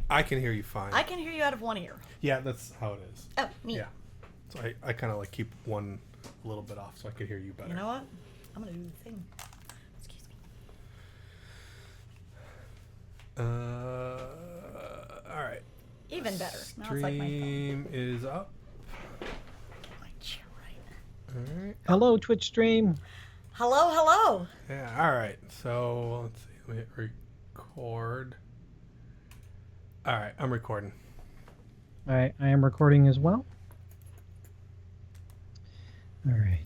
I can hear you fine. I can hear you out of one ear. Yeah, that's how it is. Oh, neat. Yeah. So I kind of like keep one a little bit off so I can hear you better. You know what? I'm going to do the thing. Excuse me. All right. Even better. Now it's like my phone. Stream is up. My chair right. All right. Hello, Twitch stream. Hello, hello. Yeah, all right. So let's see. Let me hit record. All right, I'm recording. All right, I am recording as well. All right.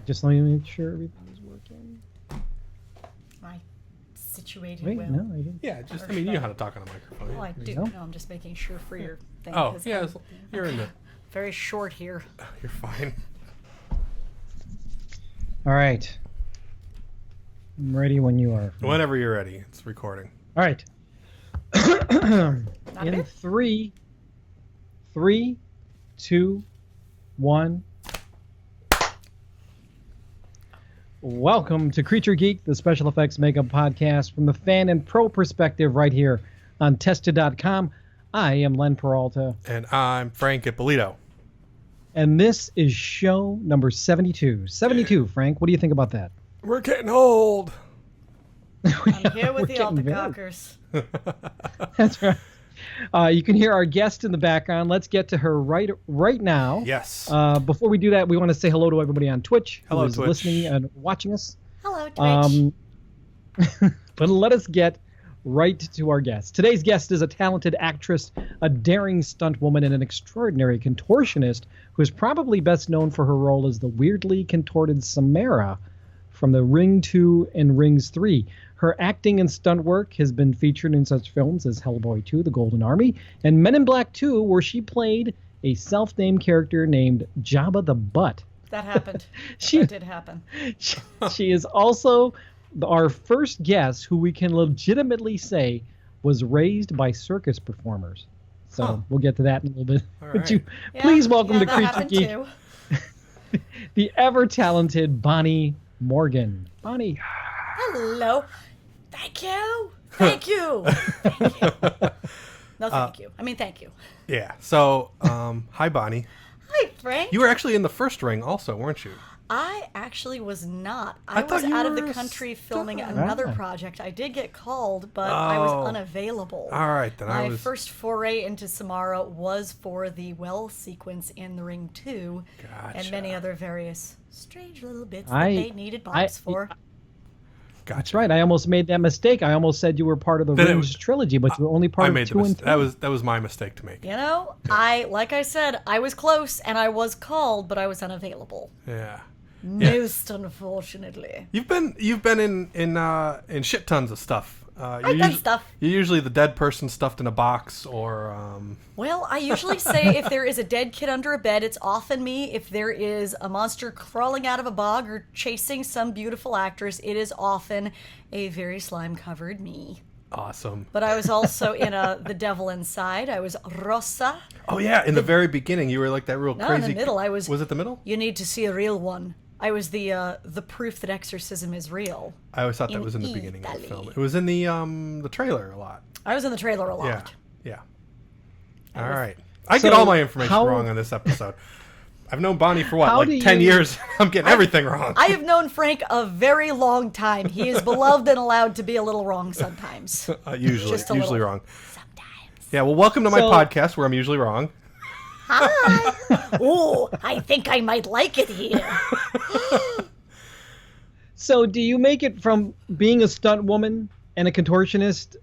Just let me make sure everything's working. Am I situated Wait, well? no, I didn't. Yeah, just I mean, you know how to talk on a microphone. Well, I Yeah. do. go. No, I'm just making sure for your thing. Oh, 'cause yeah, I'm you're in the. very short here. You're fine. All right. I'm ready when you are. Whenever you're ready, it's recording. All right. Not a In bit. 3, 2, 1. Welcome to Creaturegeek, the special effects makeup podcast from the fan and pro perspective right here on Tested.com. I am Len Peralta, And I'm Frank Ippolito. and this is show number 72. 72, Frank. What do you think about that? We're getting old. I'm here with We're the getting very- Altacockers. That's right. You can hear our guest in the background. Let's get to her right now. Yes. Before we do that, we want to say hello to everybody on Twitch Hello, who is Twitch. listening and watching us. Hello, Twitch. But let us get right to our guest. Today's guest is a talented actress, a daring stunt woman, and an extraordinary contortionist who is probably best known for her role as the weirdly contorted Samara from the Ring 2 and Rings 3. Her acting and stunt work has been featured in such films as Hellboy 2, The Golden Army, and Men in Black 2, where she played a self-named character named Jabba the Butt. That happened. She- That did happen. She is also our first guest who we can legitimately say was raised by circus performers. So Huh. we'll get to that in a little bit. All Would right. you Yeah, please welcome yeah, to that Creature happened Geek, too. the ever-talented Bonnie Morgan. Bonnie. Hello. Thank you. Thank you. Thank you. No, thank you. I mean, thank you. Yeah. So, hi, Bonnie. Hi, Frank. You were actually in the first ring also, weren't you? I actually was not. I I thought was you out of were the country filming stunt. another Ah. project. I did get called, but I was Oh. unavailable. All right, then My I was. first foray into Samara was for the well sequence in The Ring 2 and many Gotcha. other various strange little bits I- that they needed box for. That's Gotcha. right. I almost made that mistake. I almost said you were part of the Then it Rings was- trilogy, but you were only part I of made the 2 and mistake. 3. That was my mistake to make. You know, like I said, I was close and I was called, but I was unavailable. Yeah. Most unfortunately. You've been in shit tons of stuff. I've done stuff. You're usually the dead person stuffed in a box, or Well, I usually say if there is a dead kid under a bed, it's often me. If there is a monster crawling out of a bog or chasing some beautiful actress, it is often a very slime-covered me. awesome. But I was also in The Devil Inside. I was Rosa. Oh yeah, in the very beginning, you were like that real No, in crazy. the middle, I was... Was it the middle? You need to see a real one. I was the proof that exorcism is real. I always thought that in was in the beginning of the Italy. film. It was in the trailer a lot. I was in the trailer a Yeah, lot. yeah. All right. I So, get all my information how- wrong on this episode. I've known Bonnie for what, How do like 10 you- years? I'm getting everything wrong. I have known Frank a very long time. He is beloved and allowed to be a little wrong sometimes. Usually just a usually little. wrong. Sometimes. Yeah, well, welcome to my So- podcast where I'm usually wrong. Hi. Oh, I think I might like it here. So do you make it from being a stunt woman and a contortionist?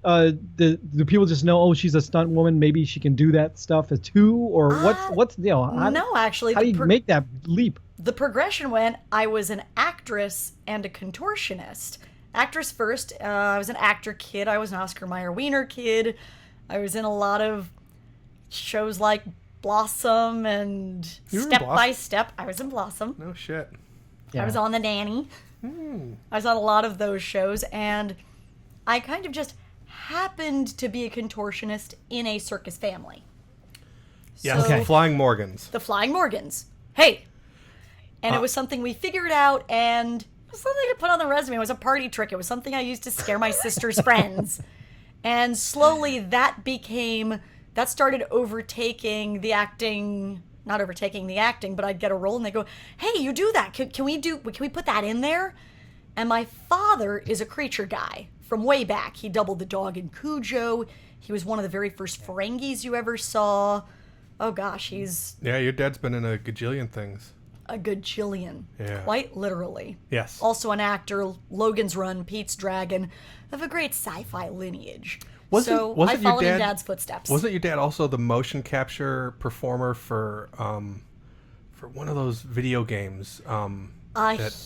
Do people just know, oh, she's a stunt woman, maybe she can do that stuff too? Or what's the deal? No, actually, How do you make that leap? the progression went, I was an actress and a contortionist. Actress first, I was an actor kid. I was an Oscar Mayer Wiener kid. I was in a lot of shows like Blossom and You were in Step by Blossom? Step. I was in Blossom. No shit. Yeah. I was on The Nanny. I was on a lot of those shows, and I kind of just happened to be a contortionist in a circus family. Yes, So- Flying Morgans. The Flying Morgans. Hey! And it was something we figured out, and it was something to put on the resume. It was a party trick. It was something I used to scare my sister's friends. And slowly that started overtaking the acting, not overtaking the acting, but I'd get a role and they go, hey, you do that. Can we put that in there? And my father is a creature guy from way back. He doubled the dog in Cujo. He was one of the very first Ferengis you ever saw. Oh gosh, he's Yeah, your dad's been in a gajillion things. a gajillion. Yeah. Quite literally. Yes. Also an actor, Logan's Run, Pete's Dragon, of a great sci-fi lineage. I Wasn't your followed in dad- Dad's footsteps. Wasn't your dad also the motion capture performer for one of those video games?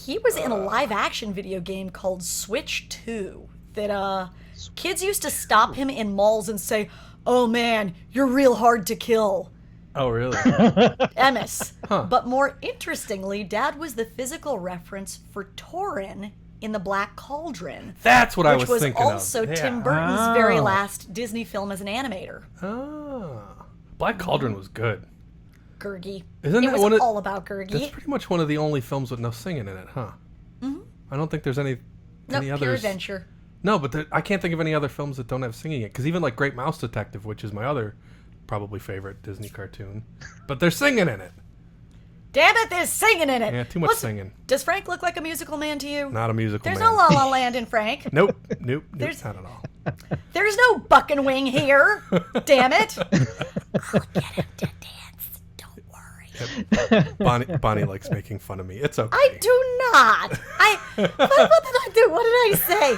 He was in a live-action video game called Switch 2 that kids used to stop him in malls and say, oh man, you're real hard to kill. Oh, really? Emis. But more interestingly, Dad was the physical reference for Torin in The Black Cauldron. That's what I was which was thinking also of. Yeah. Tim Burton's very last Disney film as an animator. Ah. Black Cauldron was good. Gurgi. Isn't it that was one of- all about Gurgi. That's pretty much one of the only films with no singing in it, huh? Mm-hmm. I don't think there's any Pure others. adventure. No, but I can't think of any other films that don't have singing in it. Because even like Great Mouse Detective, which is my other probably favorite Disney cartoon, but there's singing in it. Damn it, there's singing in it. Yeah, too much singing. Does Frank look like a musical man to you? Not a musical There's man. no La La Land in Frank. Nope, There's- not at all. There's no Buck and Wing here. Damn it. I'll get him to dance. Don't worry. Bonnie likes making fun of me. It's okay. I do not. What did I do? What did I say?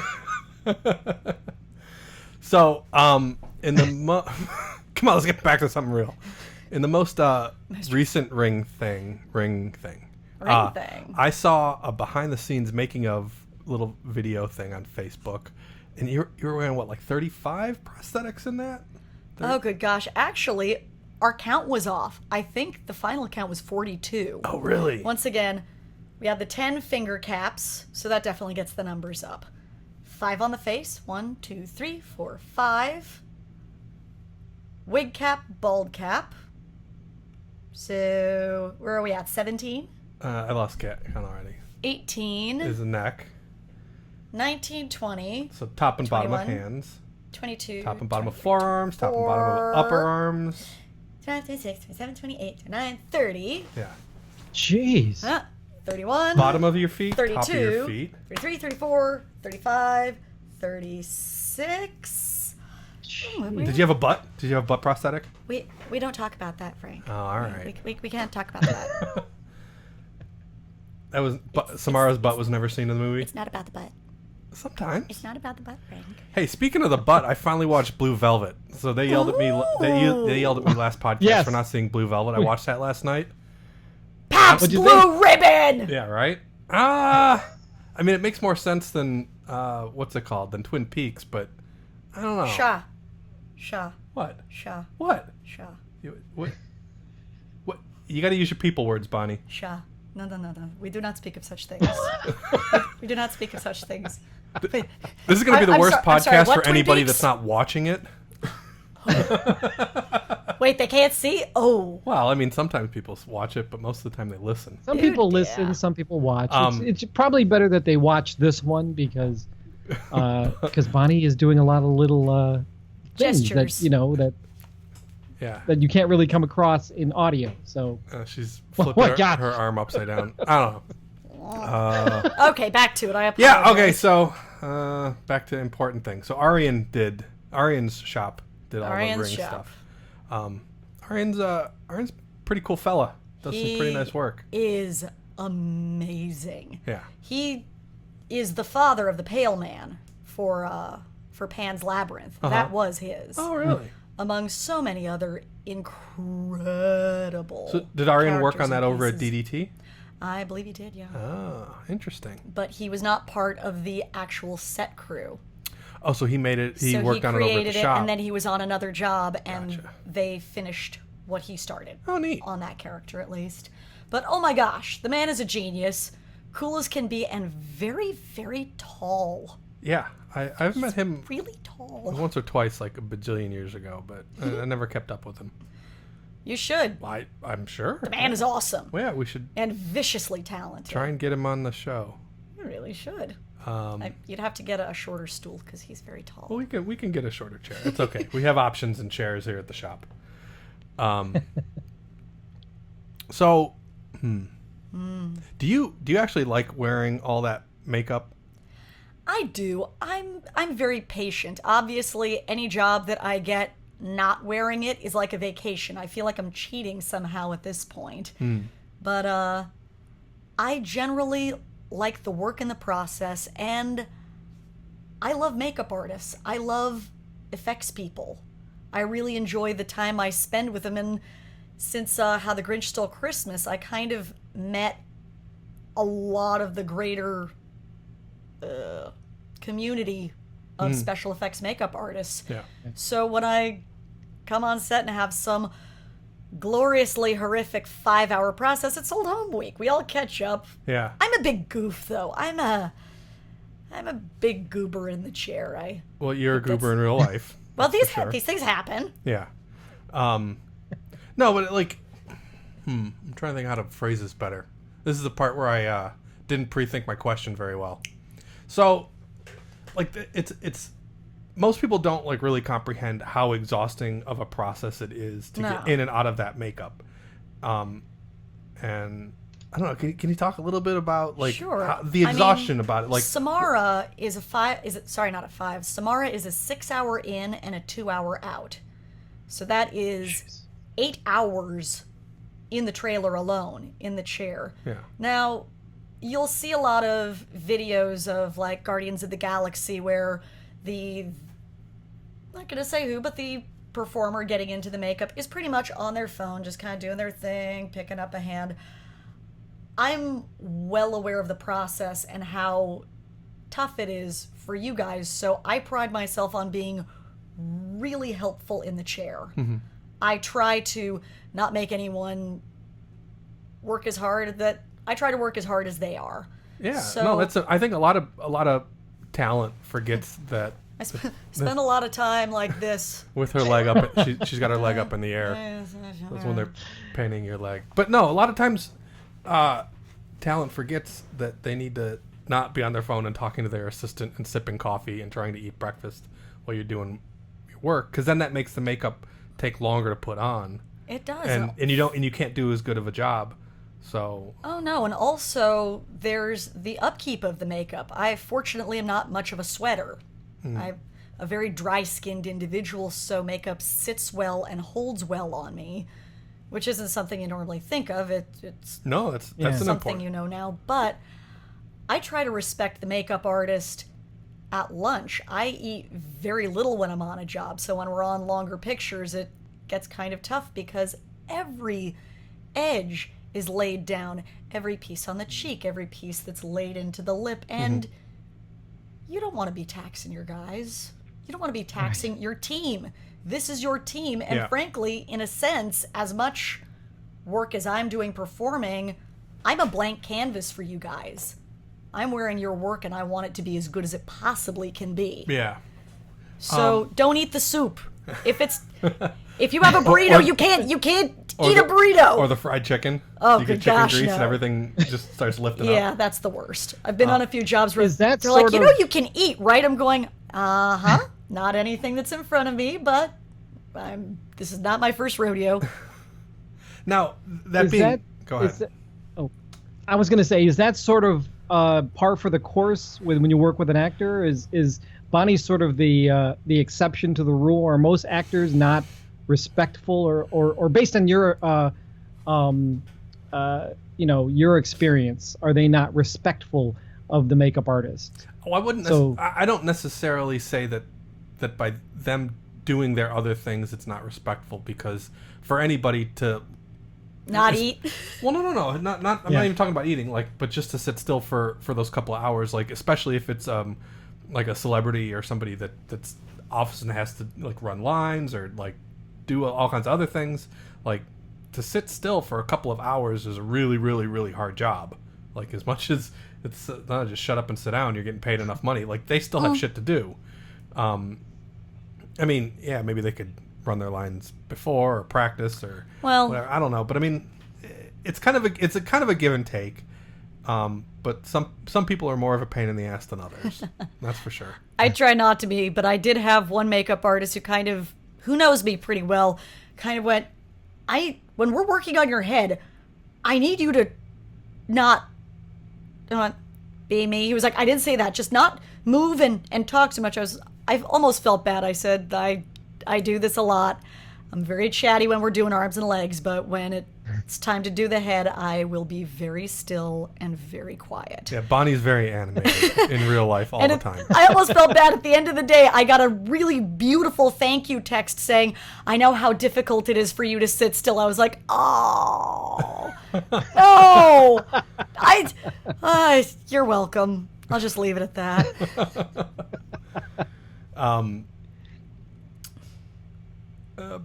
So, in the come on, let's get back to something real. In the most recent ring thing, I saw a behind-the-scenes making-of little video thing on Facebook, and you were wearing what, like 35 prosthetics in that? Oh, good gosh. Actually, our count was off. I think the final count was 42. Oh, really? Once again, we had the 10 finger caps, so that definitely gets the numbers up. 5 on the face. 1, 2, 3, 4, 5. Wig cap, bald cap. So, where are we at? 17? I lost count already. 18. Is the neck. 19, 20. So top and bottom of 21. hands. 22. Top and bottom of forearms. Top and bottom of upper arms. 26, 27, 28, 29, 30. Yeah. Jeez. 31. Bottom of your feet. 32. Top of your feet. 33, 34, 35, 36. Did you have a butt? Did you have a butt prosthetic? We don't talk about that, Frank. Oh, all right. We can't talk about that. That was Samara's butt was never seen in the movie. It's not about the butt. Sometimes. It's not about the butt, Frank. Hey, speaking of the butt, I finally watched Blue Velvet. So they yelled at me. They yelled at me last podcast Yes. for not seeing Blue Velvet. I watched that last night. Pabst What'd you Blue Ribbon! Yeah, right. I mean, it makes more sense than what's it called? Than Twin Peaks, but I don't know. Shaw. What? Shaw. What? What? You got to use your people words, Bonnie. Shaw. No. We do not speak of such things. we do not speak of such things. This is going to be the worst I'm sorry, podcast what for Twin anybody Peaks? that's not watching it. Wait, they can't see? Oh. Well, I mean, sometimes people watch it, but most of the time they listen. Some Dude, people listen, yeah. some people watch. It's probably better that they watch this one because Bonnie is doing a lot of little things Gestures. that Yeah. that you can't really come across in audio. So She's Oh flipping my her, God. her arm upside down. I don't know. Okay, back to it. I apologize. Yeah, okay, so back to important things. So Arian's shop did all the Arian's ring shop. stuff. Arian's pretty cool fella. Does some pretty nice work. Is amazing. Yeah. He is the father of the Pale Man for Pan's Labyrinth. That was his. Oh, really? Among so many other incredible. So did Arian work characters on that and over at pieces. DDT? I believe he did, yeah. Oh, interesting. But he was not part of the actual set crew. Oh, so he made it. He So worked on it over at created the it, shop. and then he was on another job, and Gotcha. they finished what he started. Oh, neat. On that character, at least. But oh my gosh, the man is a genius, cool as can be, and very, very tall. Yeah, I've met him Really tall. once or twice, like a bajillion years ago, but I never kept up with him. You should. Well, I'm sure. The man is awesome Well, yeah, we should and viciously talented. try and get him on the show. You really should. You'd have to get a shorter stool because he's very tall. Well, we can get a shorter chair. It's okay. We have options in chairs here at the shop. So, do you actually like wearing all that makeup? I do. I'm very patient. Obviously, any job that I get not wearing it is like a vacation. I feel like I'm cheating somehow at this point. But I generally like the work in the process, and I love makeup artists. I love effects people. I really enjoy the time I spend with them, and since How the Grinch Stole Christmas, I kind of met a lot of the greater community of special effects makeup artists. Yeah. So when I come on set and have some gloriously horrific 5-hour process, it's old home week. We all catch up. Yeah. I'm a big goof, though. I'm a big goober in the chair. Well, you're a goober in real life. Well, these things happen. Yeah. No, but like, I'm trying to think how to phrase this better. This is the part where I didn't pre-think my question very well. So, like, it's most people don't like really comprehend how exhausting of a process it is to get in and out of that makeup. And I don't know. Can you talk a little bit about like the exhaustion about it? Like Samara is Samara is a 6-hour in and a 2-hour out. So that is 8 hours in the trailer alone in the chair. Yeah. Now, you'll see a lot of videos of like Guardians of the Galaxy where I'm not going to say who, but the performer getting into the makeup is pretty much on their phone, just kind of doing their thing, picking up a hand. I'm well aware of the process and how tough it is for you guys, so I pride myself on being really helpful in the chair. Mm-hmm. I try to not make anyone work as hard I try to work as hard as they are. Yeah, so, no, I think a lot of talent forgets that. I spend a lot of time like this. With her leg up. She's got her leg up in the air. That's when they're painting your leg. But no, a lot of times talent forgets that they need to not be on their phone and talking to their assistant and sipping coffee and trying to eat breakfast while you're doing your work. Because then that makes the makeup take longer to put on. It does. And you can't do as good of a job. So. Oh no, and also there's the upkeep of the makeup. I fortunately am not much of a sweater. I'm a very dry-skinned individual, so makeup sits well and holds well on me, which isn't something you normally think of. It's that's something you know now. But I try to respect the makeup artist at lunch. I eat very little when I'm on a job, so when we're on longer pictures, it gets kind of tough because every edge is laid down, every piece on the cheek, every piece that's laid into the lip, and you don't want to be taxing your guys. You don't want to be taxing your team. This is your team, and frankly, in a sense, as much work as I'm doing performing, I'm a blank canvas for you guys. I'm wearing your work, and I want it to be as good as it possibly can be. Yeah. So don't eat the soup. If you have a burrito, you can't eat a burrito. Or the fried chicken. Oh, you good get chicken gosh, grease no. and everything just starts lifting up. Yeah, that's the worst. I've been on a few jobs where they're like, you can eat, right? I'm going, not anything that's in front of me, but this is not my first rodeo. Now, go ahead. I was going to say, is that sort of par for the course when you work with an actor? Is Bonnie sort of the exception to the rule? Are most actors not respectful, or based on your your experience, are they not respectful of the makeup artist? Oh, I don't necessarily say that by them doing their other things it's not respectful, because for anybody to not eat. Well, no. I'm not even talking about eating, but just to sit still for those couple of hours, especially if it's like a celebrity or somebody that's often has to run lines or do all kinds of other things. To sit still for a couple of hours is a really, really, really hard job. As much as it's not just shut up and sit down, you're getting paid enough money. They still have shit to do. Maybe they could run their lines before or practice or whatever. I don't know, but it's kind of a give and take. But some people are more of a pain in the ass than others. That's for sure. I try not to be, but I did have one makeup artist who knows me pretty well, kind of went, when we're working on your head, I need you to not be me. He was like, I didn't say that, just not move and talk too much. I almost felt bad. I said, I do this a lot. I'm very chatty when we're doing arms and legs, but when it's time to do the head, I will be very still and very quiet. Yeah, Bonnie's very animated in real life all the time. I almost felt bad at the end of the day. I got a really beautiful thank you text saying, I know how difficult it is for you to sit still. I was like, oh, no. You're welcome. I'll just leave it at that.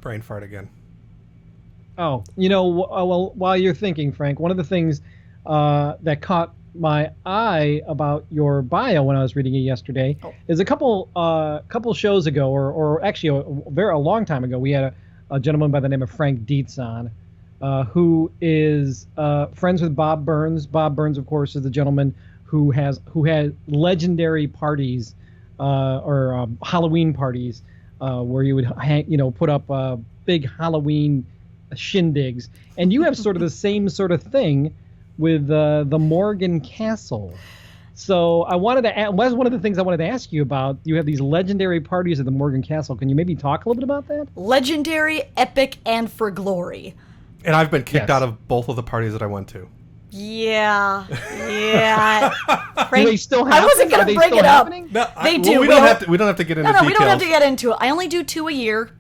Brain fart again. Oh, well, while you're thinking, Frank, one of the things that caught my eye about your bio when I was reading it yesterday is a couple shows ago, or actually a long time ago, we had a gentleman by the name of Frank Dietz on, who is friends with Bob Burns. Bob Burns, of course, is the gentleman who had legendary parties or Halloween parties where you would put up big Halloween shindigs, and you have sort of the same sort of thing with the Morgan Castle. So I wanted to ask, was one of the things I wanted to ask you about. You have these legendary parties at the Morgan Castle. Can you maybe talk a little bit about that? Legendary, epic, and for glory. And I've been kicked out of both of the parties that I went to. Yeah. Frank, do they still happen? I wasn't going to bring it up. No, they do. We don't have to get into details. No, we don't have to get into it. I only do 2 a year.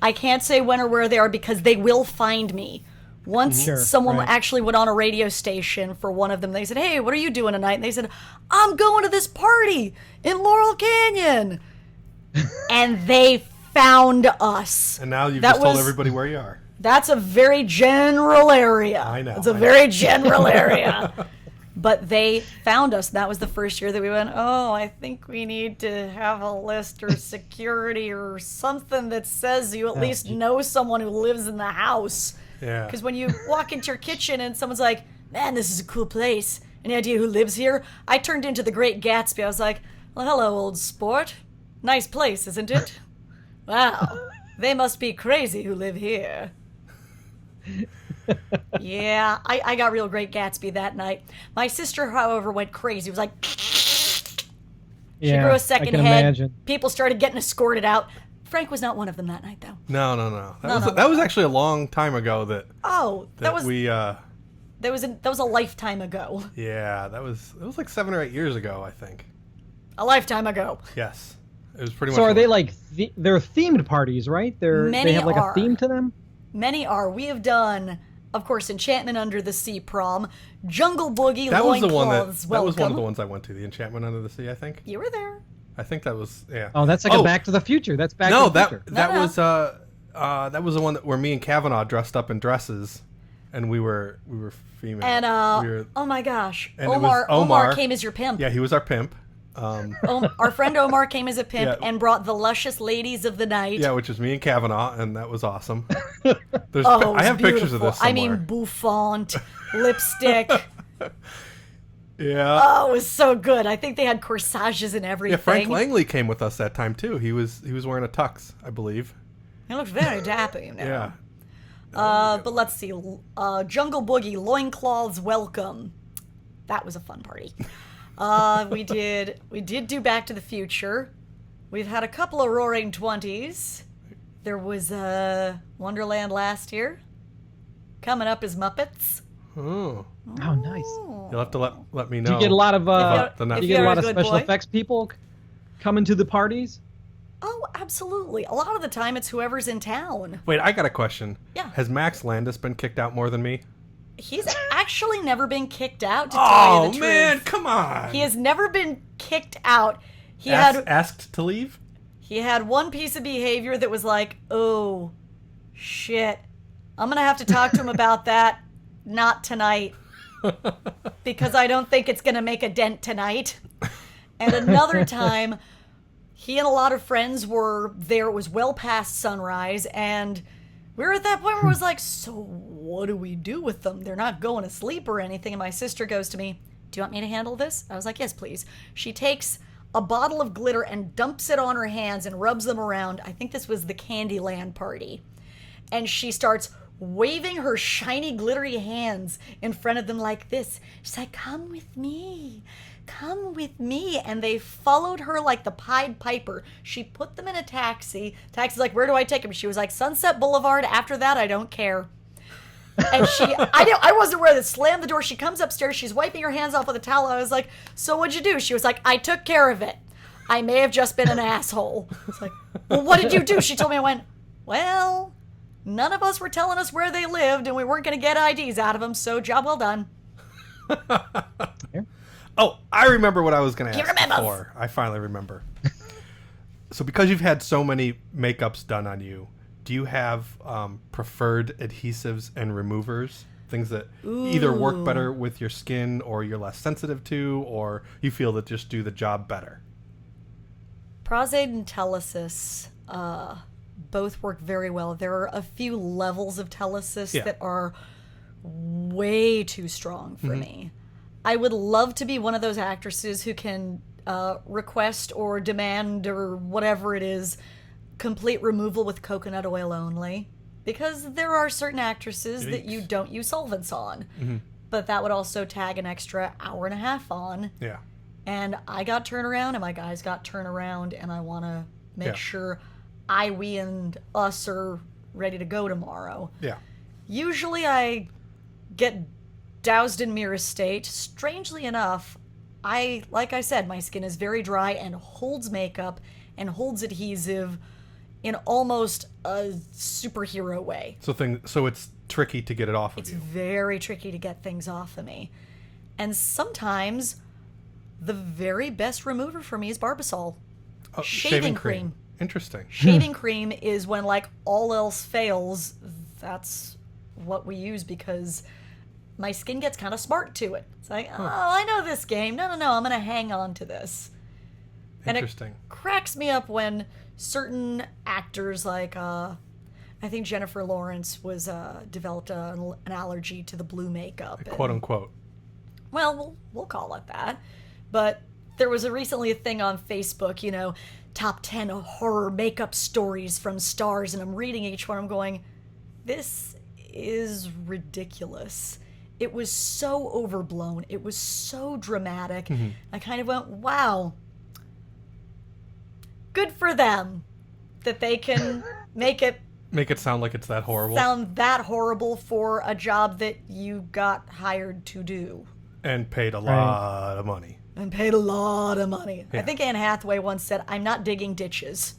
I can't say when or where they are because they will find me. Once someone actually went on a radio station for one of them. They said, hey, what are you doing tonight? And they said, I'm going to this party in Laurel Canyon. And they found us. And now you've just told everybody where you are. That's a very general area. I know. It's a very general area. But they found us. That was the first year that we went, I think we need to have a list or security or something that says you at least know someone who lives in the house. Yeah. Because when you walk into your kitchen and someone's like, man, this is a cool place. Any idea who lives here? I turned into the Great Gatsby. I was like, well, hello, old sport. Nice place, isn't it? Wow. They must be crazy who live here. Yeah, I got real Great Gatsby that night. My sister, however, went crazy. It was like, she grew a second head. Imagine. People started getting escorted out. Frank was not one of them that night, though. No. That was actually a long time ago. That was a lifetime ago. Yeah, it was like 7 or 8 years ago, I think. A lifetime ago. Yes, it was pretty much. So are they like they're themed parties, right? They have like a theme to them. Many are. We have done, of course, Enchantment Under the Sea prom, Jungle Boogie, Loincloths, That was one of the ones I went to, the Enchantment Under the Sea, I think. You were there. I think that was, yeah. Oh, that's like a Back to the Future. That's Back to the Future. That was the one where me and Kavanaugh dressed up in dresses, and we were female. And oh my gosh, Omar came as your pimp. Yeah, he was our pimp. Our friend Omar came as a pimp and brought the luscious ladies of the night. Yeah, which is me and Kavanaugh, and that was awesome. I have pictures of this somewhere. I mean, bouffant, lipstick. Yeah. Oh, it was so good. I think they had corsages and everything. Yeah, Frank Langley came with us that time too. He was wearing a tux, I believe. He looked very dapper, Yeah. But let's see. Jungle Boogie, Loincloths, welcome. That was a fun party. We did do Back to the Future. We've had a couple of Roaring 20s. There was Wonderland last year. Coming up is Muppets. Oh, nice. You'll have to let me know. Do you get a lot of special effects people coming to the parties? Oh, absolutely. A lot of the time it's whoever's in town. Wait, I got a question. Yeah. Has Max Landis been kicked out more than me? He's actually never been kicked out, to tell you the truth. Oh, man, come on. He has never been kicked out. Asked to leave? He had one piece of behavior that was like, oh, shit. I'm going to have to talk to him about that. Not tonight. Because I don't think it's going to make a dent tonight. And another time, he and a lot of friends were there. It was well past sunrise, and we were at that point where it was like, so what do we do with them? They're not going to sleep or anything. And my sister goes to me, do you want me to handle this? I was like, yes, please. She takes a bottle of glitter and dumps it on her hands and rubs them around. I think this was the Candyland party. And she starts waving her shiny, glittery hands in front of them like this. She's like, come with me. Come with me. And they followed her like the Pied Piper. She put them in a taxi. Taxi's like, where do I take them? She was like, Sunset Boulevard. After that, I don't care. And I wasn't aware that slammed the door. She comes upstairs. She's wiping her hands off with a towel. I was like, so what'd you do? She was like, I took care of it. I may have just been an asshole. I was like, well, what did you do? She told me. I went, well, none of us were telling us where they lived, and we weren't going to get IDs out of them, so job well done. Oh, I remember what I was going to ask before. I finally remember. So because you've had so many makeups done on you, do you have preferred adhesives and removers? Things that either work better with your skin or you're less sensitive to, or you feel that just do the job better? Prosthetic and Telesis both work very well. There are a few levels of Telesis that are way too strong for me. I would love to be one of those actresses who can request or demand or whatever it is complete removal with coconut oil only, because there are certain actresses that you don't use solvents on. But that would also tag an extra hour and a half on. Yeah. And I got turnaround and my guys got turnaround, and I want to make sure we and us are ready to go tomorrow. Yeah. Usually I get doused in mirror state. Strangely enough, like I said, my skin is very dry and holds makeup and holds adhesive in almost a superhero way. So it's tricky to get it off of you. It's very tricky to get things off of me. And sometimes the very best remover for me is Barbasol. Shaving cream. Interesting. Shaving cream is when, like, all else fails, that's what we use, because my skin gets kind of smart to it. It's like, oh, I know this game. No, I'm going to hang on to this. Interesting. And it cracks me up when certain actors, like, I think Jennifer Lawrence developed an allergy to the blue makeup. Quote unquote. Well, we'll call it that. But there was recently a thing on Facebook, top 10 horror makeup stories from stars, and I'm reading each one. I'm going, this is ridiculous. It was so overblown. It was so dramatic. I kind of went, wow. Good for them that they can make it sound like it's that horrible. Sound that horrible for a job that you got hired to do. And paid a lot of money. Yeah. I think Anne Hathaway once said, I'm not digging ditches.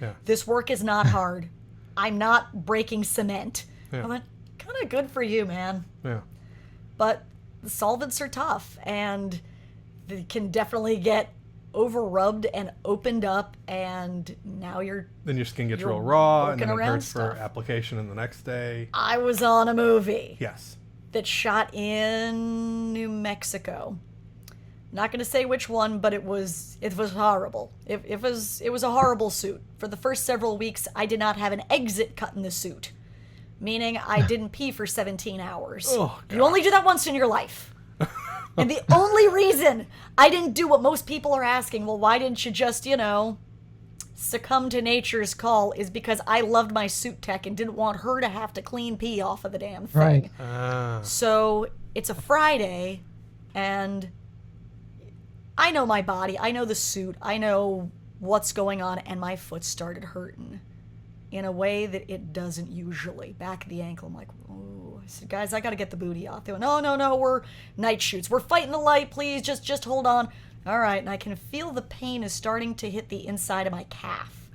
Yeah. This work is not hard. I'm not breaking cement. Yeah. I went, kind of good for you, man. Yeah. But the solvents are tough, and they can definitely get over-rubbed and opened up, and now then your skin gets real raw, and then it hurts stuff. for application in the next day. I was on a movie. Yes. That shot in New Mexico. Not going to say which one, but it was horrible. It was a horrible suit. For the first several weeks, I did not have an exit cut in the suit, meaning I didn't pee for 17 hours. Oh, you only do that once in your life. And the only reason I didn't do what most people are asking, well, why didn't you just, succumb to nature's call, is because I loved my suit tech and didn't want her to have to clean pee off of the damn thing. Right. So it's a Friday, and I know my body, I know the suit, I know what's going on, and my foot started hurting in a way that it doesn't usually. Back of the ankle, I'm like, oh. I said, guys, I got to get the booty off. They went, no, we're night shoots. We're fighting the light, please, just hold on. All right, and I can feel the pain is starting to hit the inside of my calf.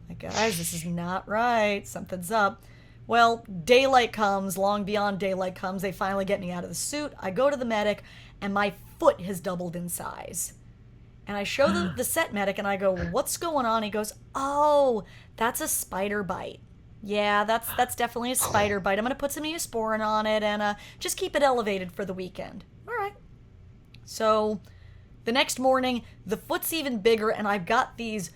Like, guys, this is not right. Something's up. Well, daylight comes, long beyond daylight comes. They finally get me out of the suit. I go to the medic, and my foot has doubled in size. And I show the set medic, and I go, what's going on? He goes, oh, that's a spider bite. Yeah, that's definitely a spider bite. I'm going to put some Neosporin on it and just keep it elevated for the weekend. All right. So the next morning, the foot's even bigger, and I've got these,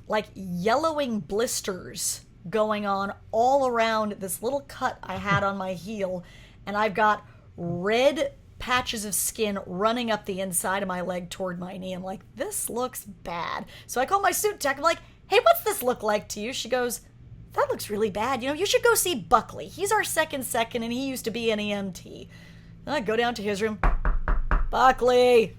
like, yellowing blisters going on all around this little cut I had on my heel, and I've got red patches of skin running up the inside of my leg toward my knee. I'm like, this looks bad. So I call my suit tech. I'm like, hey, what's this look like to you? She goes, that looks really bad. You should go see Buckley. He's our second, and he used to be an EMT. And I go down to his room. Buckley,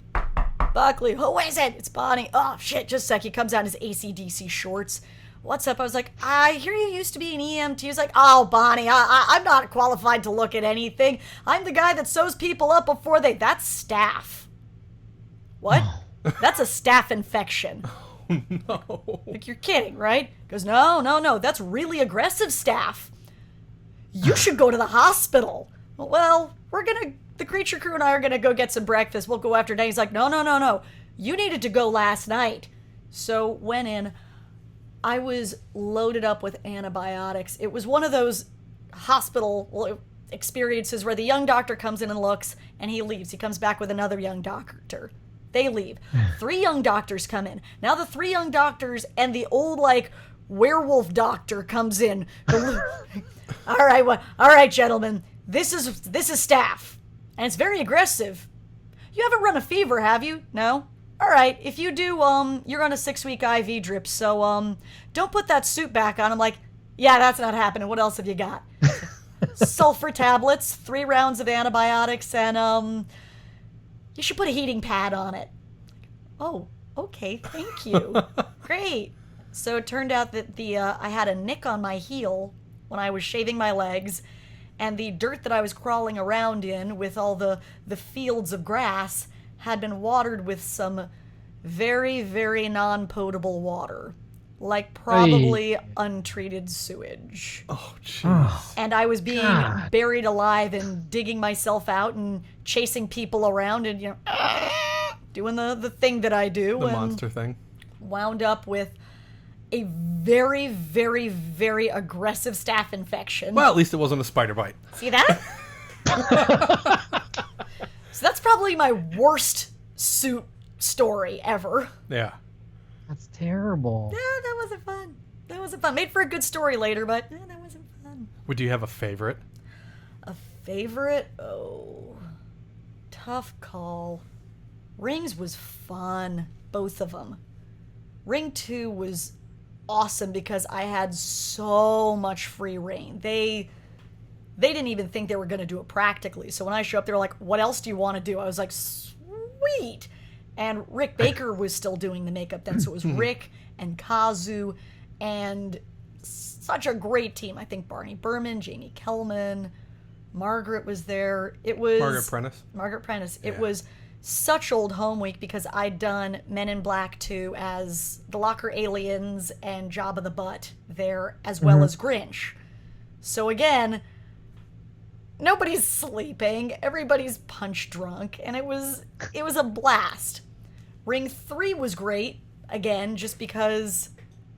who is it? It's Bonnie. Oh, shit, just a sec. He comes out in his AC/DC shorts. What's up? I was like, I hear you used to be an EMT. He's like, oh, Bonnie, I'm not qualified to look at anything. I'm the guy that sews people up before they... That's staph. What? That's a staph infection. Oh, no. Like, you're kidding, right? He goes, no, that's really aggressive staph. You should go to the hospital. Well, the creature crew and I are gonna go get some breakfast. We'll go after dinner. He's like, no. You needed to go last night. So went in. I was loaded up with antibiotics. It was one of those hospital experiences where the young doctor comes in and looks, and he leaves. He comes back with another young doctor. They leave. 3 young doctors come in. Now the 3 young doctors and the old, werewolf doctor comes in. All right, gentlemen. This is staph, and it's very aggressive. You haven't run a fever, have you? No? All right, if you do, you're on a 6-week IV drip, so, don't put that suit back on. I'm like, yeah, that's not happening. What else have you got? Sulfur tablets, 3 rounds of antibiotics, and, you should put a heating pad on it. Oh, okay, thank you. Great. So it turned out that I had a nick on my heel when I was shaving my legs, and the dirt that I was crawling around in with all the fields of grass had been watered with some very, very non-potable water. Like probably untreated sewage. Oh, jeez. And I was being buried alive and digging myself out and chasing people around and, doing the thing that I do. The monster thing. Wound up with a very, very, very aggressive staph infection. Well, at least it wasn't a spider bite. See that? So that's probably my worst suit story ever. Yeah. That's terrible. Yeah, that wasn't fun. Made for a good story later, but that wasn't fun. Do you have a favorite? A favorite? Oh, tough call. Rings was fun, both of them. Ring 2 was awesome because I had so much free reign. They didn't even think they were going to do it practically. So when I show up, they were like, what else do you want to do? I was like, sweet. And Rick Baker was still doing the makeup then. So it was Rick and Kazu and such a great team. I think Barney Berman, Jamie Kellman, Margaret was there. It was... Margaret Prentice. Yeah. It was such old home week because I'd done Men in Black 2 as the Locker Aliens and Jabba the Butt there as well as Grinch. So again... Nobody's sleeping, everybody's punch drunk, and it was a blast. Ring 3 was great, again, just because,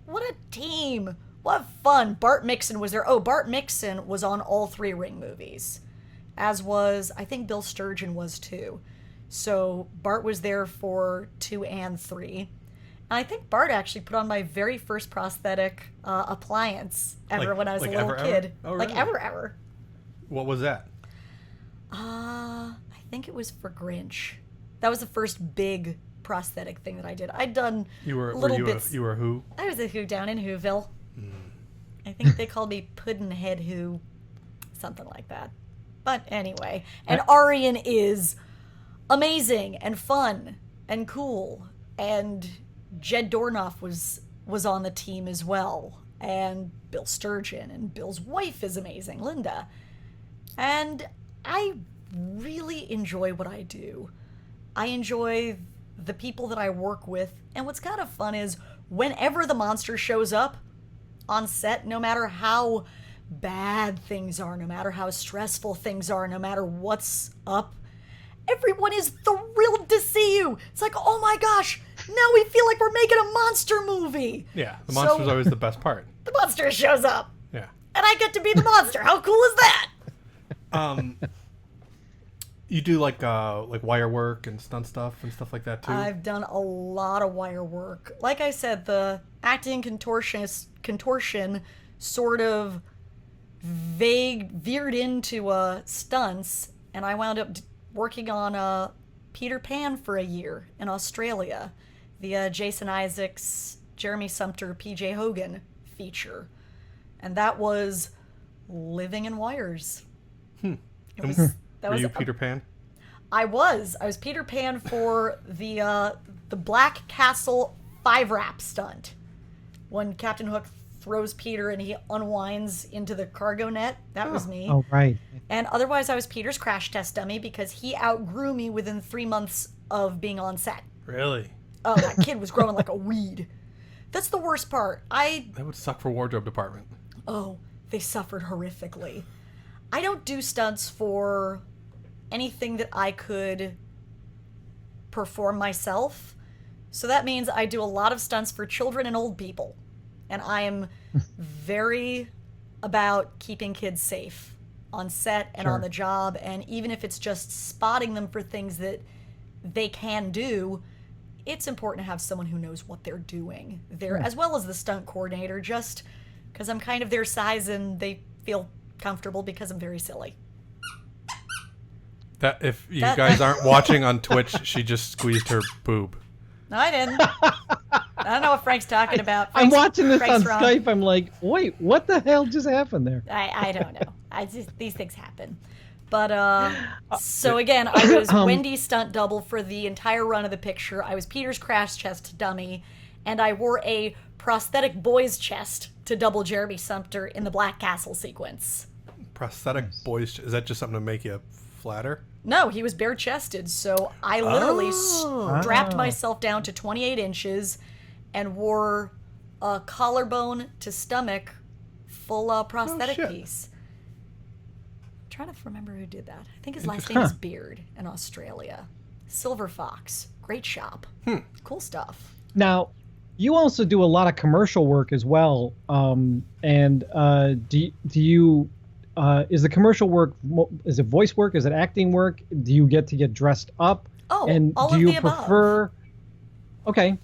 what a team, what fun. Bart Mixon was there. Oh, Bart Mixon was on all 3 Ring movies, as was, I think Bill Sturgeon was too. So Bart was there for 2 and 3. And I think Bart actually put on my very first prosthetic appliance ever when I was a little kid. Oh, really? Like ever. What was that? I think it was for Grinch. That was the first big prosthetic thing that I did. I'd done little bits. You were who? I was a Who down in Whoville. I think they called me Puddinhead Who, something like that. But anyway, and Arian is amazing and fun and cool, and Jed Dornoff was on the team as well, and Bill Sturgeon, and Bill's wife is amazing, Linda. And I really enjoy what I do. I enjoy the people that I work with, and what's kind of fun is whenever the monster shows up on set, no matter how bad things are, no matter how stressful things are, no matter what's up, everyone is thrilled to see you. It's like, oh my gosh, now we feel like we're making a monster movie. Yeah, the monster's always the best part. The monster shows up. Yeah. And I get to be the monster. How cool is that? You do like wire work and stunt stuff and stuff like that too? I've done a lot of wire work. Like I said, the acting contortion sort of veered into stunts, and I wound up working on Peter Pan for a year in Australia, the Jason Isaacs, Jeremy Sumpter, PJ Hogan feature. And that was living in wires. Were you Peter Pan? I was Peter Pan for the Black Castle 5-wrap stunt. When Captain Hook throws Peter and he unwinds into the cargo net. That was me. Oh, right. And otherwise, I was Peter's crash test dummy because he outgrew me within 3 months of being on set. Really? Oh, that kid was growing like a weed. That's the worst part. That would suck for wardrobe department. Oh, they suffered horrifically. I don't do stunts for anything that I could perform myself. So that means I do a lot of stunts for children and old people. And I am very about keeping kids safe on set and on the job. And even if it's just spotting them for things that they can do, it's important to have someone who knows what they're doing there, as well as the stunt coordinator, just because I'm kind of their size and they feel comfortable because I'm very silly. That if you guys aren't watching on Twitch, she just squeezed her boob. No, I didn't. I don't know what Frank's talking about. I'm watching this on Skype. I'm like, wait, what the hell just happened there? I don't know. These things happen. But so again, I was Wendy's stunt double for the entire run of the picture. I was Peter's crash chest dummy, and I wore a prosthetic boy's chest to double Jeremy Sumpter in the Black Castle sequence. Prosthetic boy's chest? Is that just something to make you flatter? No, he was bare-chested, so I literally strapped myself down to 28 inches and wore a collarbone to stomach full prosthetic piece. I'm trying to remember who did that. I think his last name is Beard in Australia. Silver Fox. Great shop. Cool stuff. Now, you also do a lot of commercial work as well. Do you... is the commercial work, is it voice work? Is it acting work? Do you get to get dressed up? Oh, and all do of you the prefer? Above. Okay.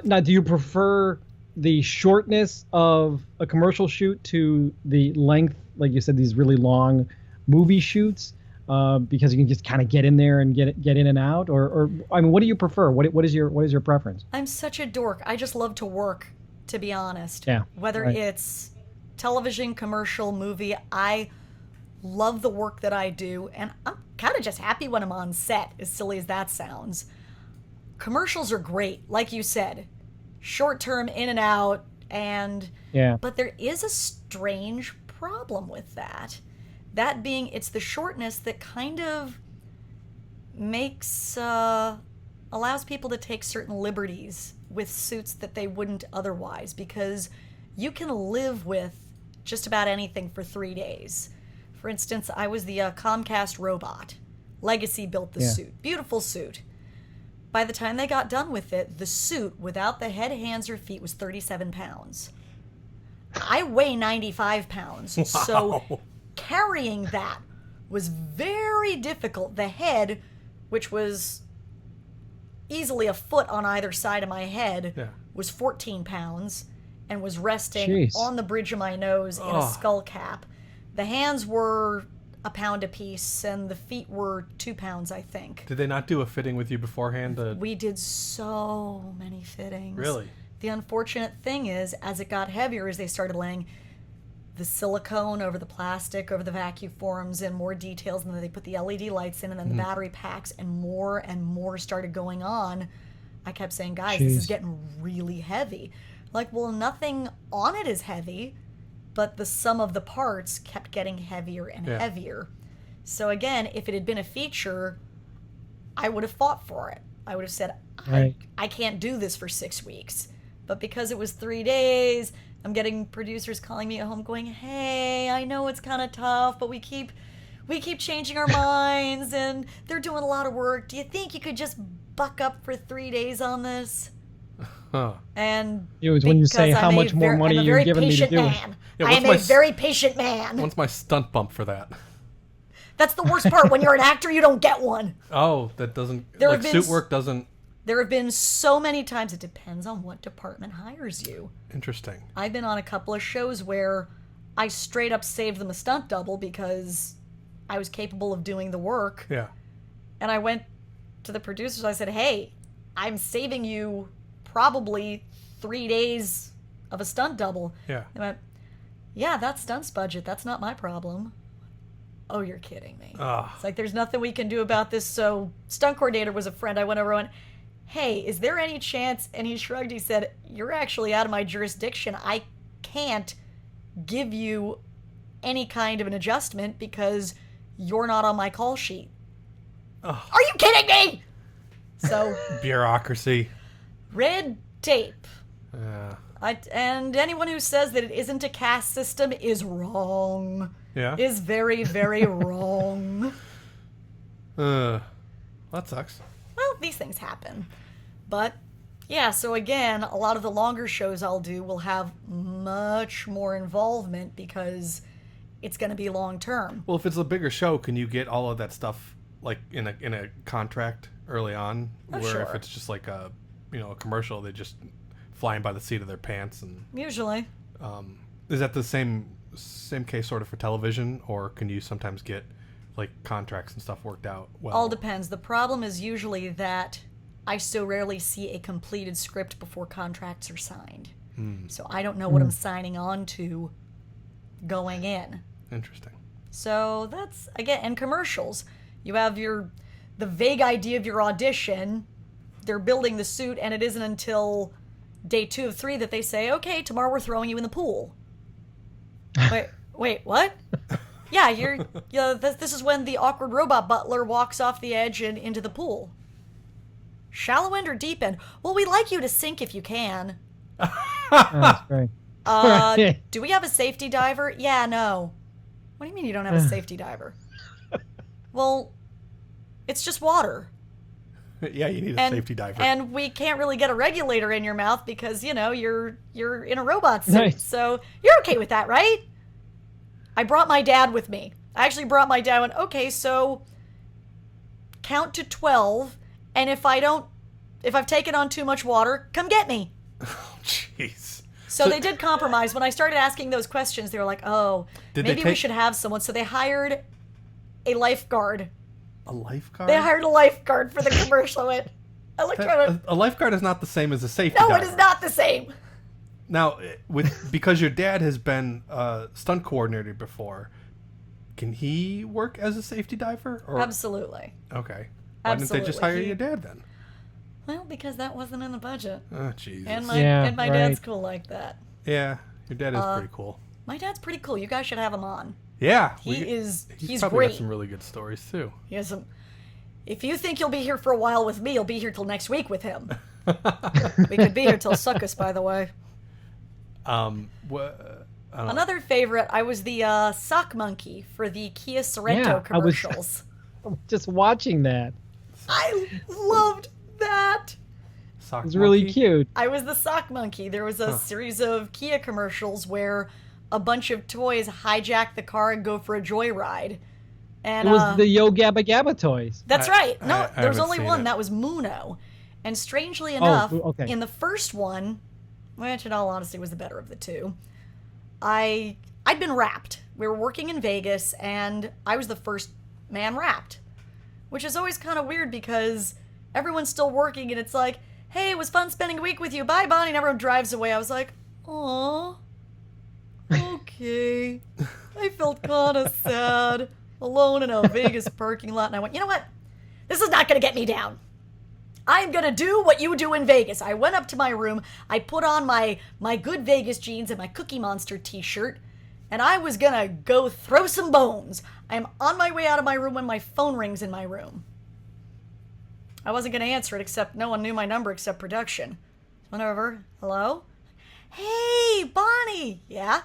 Now, do you prefer the shortness of a commercial shoot to the length, like you said, these really long movie shoots? Because you can just kind of get in there and get in and out, or I mean, what do you prefer? What is your preference? I'm such a dork. I just love to work, to be honest. Yeah. Whether it's television, commercial, movie, I love the work that I do, and I'm kind of just happy when I'm on set, as silly as that sounds. Commercials are great, like you said, short term, in and out, but there is a strange problem with that. That being, it's the shortness that kind of makes allows people to take certain liberties with suits that they wouldn't otherwise, because you can live with just about anything for 3 days. For instance, I was the Comcast robot. Legacy built the suit. Beautiful suit. By the time they got done with it, the suit, without the head, hands, or feet, was 37 pounds. I weigh 95 pounds, so carrying that was very difficult. The head, which was easily a foot on either side of my head, was 14 pounds. And was resting on the bridge of my nose in a skull cap. The hands were a pound apiece, and the feet were 2 pounds, I think. Did they not do a fitting with you beforehand? We did so many fittings. Really? The unfortunate thing is, as it got heavier, as they started laying the silicone over the plastic, over the vacuum forms, and more details, and then they put the LED lights in, and then the battery packs, and more started going on, I kept saying, guys, this is getting really heavy. Like, well, nothing on it is heavy, but the sum of the parts kept getting heavier and heavier. So again, if it had been a feature, I would have fought for it. I would have said, I can't do this for 6 weeks. But because it was 3 days, I'm getting producers calling me at home going, hey, I know it's kind of tough, but we keep changing our minds, and they're doing a lot of work. Do you think you could just buck up for 3 days on this? And it was when you say how much more money you're giving me to do it. I am a very patient man. What's my stunt bump for that? That's the worst part. When you're an actor, you don't get one. Oh, that doesn't... Like, suit work doesn't... There have been so many times. It depends on what department hires you. Interesting. I've been on a couple of shows where I straight up saved them a stunt double because I was capable of doing the work. Yeah. And I went to the producers. I said, hey, I'm saving you probably 3 days of a stunt double. Yeah. They went, yeah, that's Stunt's budget. That's not my problem. Oh, you're kidding me. It's like, there's nothing we can do about this. So stunt coordinator was a friend. I went over and went, hey, is there any chance? And he shrugged. He said, you're actually out of my jurisdiction. I can't give you any kind of an adjustment because you're not on my call sheet. Oh. Are you kidding me? So bureaucracy. Red tape. Yeah. And anyone who says that it isn't a caste system is wrong. Yeah. Is very, very wrong. That sucks. Well, these things happen. But, yeah, so again, a lot of the longer shows I'll do will have much more involvement because it's going to be long term. Well, if it's a bigger show, can you get all of that stuff like in a contract early on? Where sure. if it's just like a commercial, they just flying by the seat of their pants and Usually. Is that the same case sort of for television, or can you sometimes get like contracts and stuff worked out well? All depends. The problem is usually that I so rarely see a completed script before contracts are signed. So I don't know what I'm signing on to going in. Interesting. So that's, again, and commercials. You have the vague idea of your audition. They're building the suit, and it isn't until day 2 of 3 that they say, okay, tomorrow we're throwing you in the pool. Wait, what? Yeah, this is when the awkward robot butler walks off the edge and into the pool. Shallow end or deep end? Well, we'd like you to sink if you can. That's great. Do we have a safety diver? Yeah, no. What do you mean you don't have a safety diver? Well, it's just water. Yeah, you need a safety diver. And we can't really get a regulator in your mouth because, you're in a robot suit. Nice. So you're okay with that, right? I brought my dad with me. I actually brought my dad and went, okay, so count to 12, and if I've taken on too much water, come get me. Oh, jeez. So they did compromise. When I started asking those questions, they were like, oh, maybe we should have someone. So they hired a lifeguard. A lifeguard? They hired a lifeguard for the commercial. I looked at it. A lifeguard is not the same as a safety No, diver. it is not the same. Now, because your dad has been a stunt coordinator before, can he work as a safety diver? Or? Absolutely. Okay. Why didn't they just hire your dad then? Well, because that wasn't in the budget. Oh, Jesus. And my dad's cool like that. Yeah, your dad is pretty cool. My dad's pretty cool. You guys should have him on. Yeah. He's probably great. got some really good stories, too. He has some... If you think you'll be here for a while with me, you'll be here till next week with him. We could be here till circus, by the way. Another favorite, I was the sock monkey for the Kia Sorento commercials. I was just watching that. I loved that. Sock It was really cute. I was the sock monkey. There was a series of Kia commercials where a bunch of toys hijack the car and go for a joyride. And it was the Yo Gabba Gabba toys. That's right. No, there was only one. It. That was Muno. And strangely enough, okay. in the first one, which in all honesty was the better of the two, I'd been wrapped. We were working in Vegas, and I was the first man wrapped. Which is always kind of weird because everyone's still working, and it's like, hey, it was fun spending a week with you. Bye, Bonnie. And everyone drives away. I was like, aw, okay. I felt kind of sad, alone in a Vegas parking lot. And I went, you know what? This is not going to get me down. I'm going to do what you do in Vegas. I went up to my room. I put on my good Vegas jeans and my Cookie Monster t-shirt. And I was going to go throw some bones. I'm on my way out of my room when my phone rings in my room. I wasn't going to answer it, except no one knew my number except production. Went over. Hello? Hey, Bonnie. Yeah?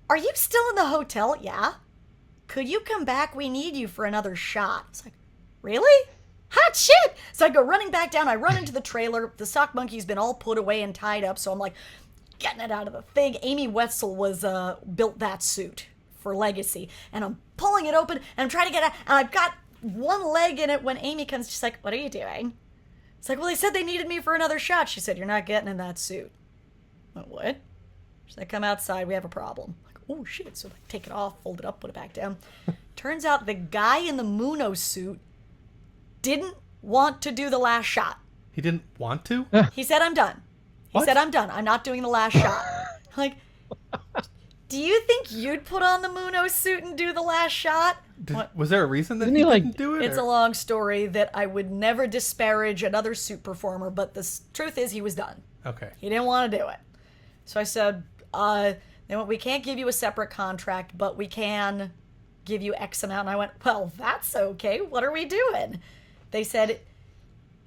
Are you still in the hotel? Yeah. Could you come back? We need you for another shot. It's like, really? Hot shit! So I go running back down. I run into the trailer. The sock monkey's been all put away and tied up, so I'm like getting it out of the thing. Amy Wetzel was built that suit for Legacy, and I'm pulling it open, and I'm trying to get it, and I've got one leg in it when Amy comes. She's like, what are you doing? It's like, well, they said they needed me for another shot. She said, you're not getting in that suit. I went, what? She's like, come outside. We have a problem. I'm like, oh, shit. So I take it off, fold it up, put it back down. Turns out the guy in the Muno suit didn't want to do the last shot. He didn't want to? He said, I'm done. He said, I'm done. I'm not doing the last shot. Like, do you think you'd put on the Muno suit and do the last shot? Was there a reason that he didn't do it? It's a long story that I would never disparage another suit performer, but the truth is he was done. Okay. He didn't want to do it. So I said, we can't give you a separate contract, but we can give you X amount. And I went, well, that's okay. What are we doing? They said,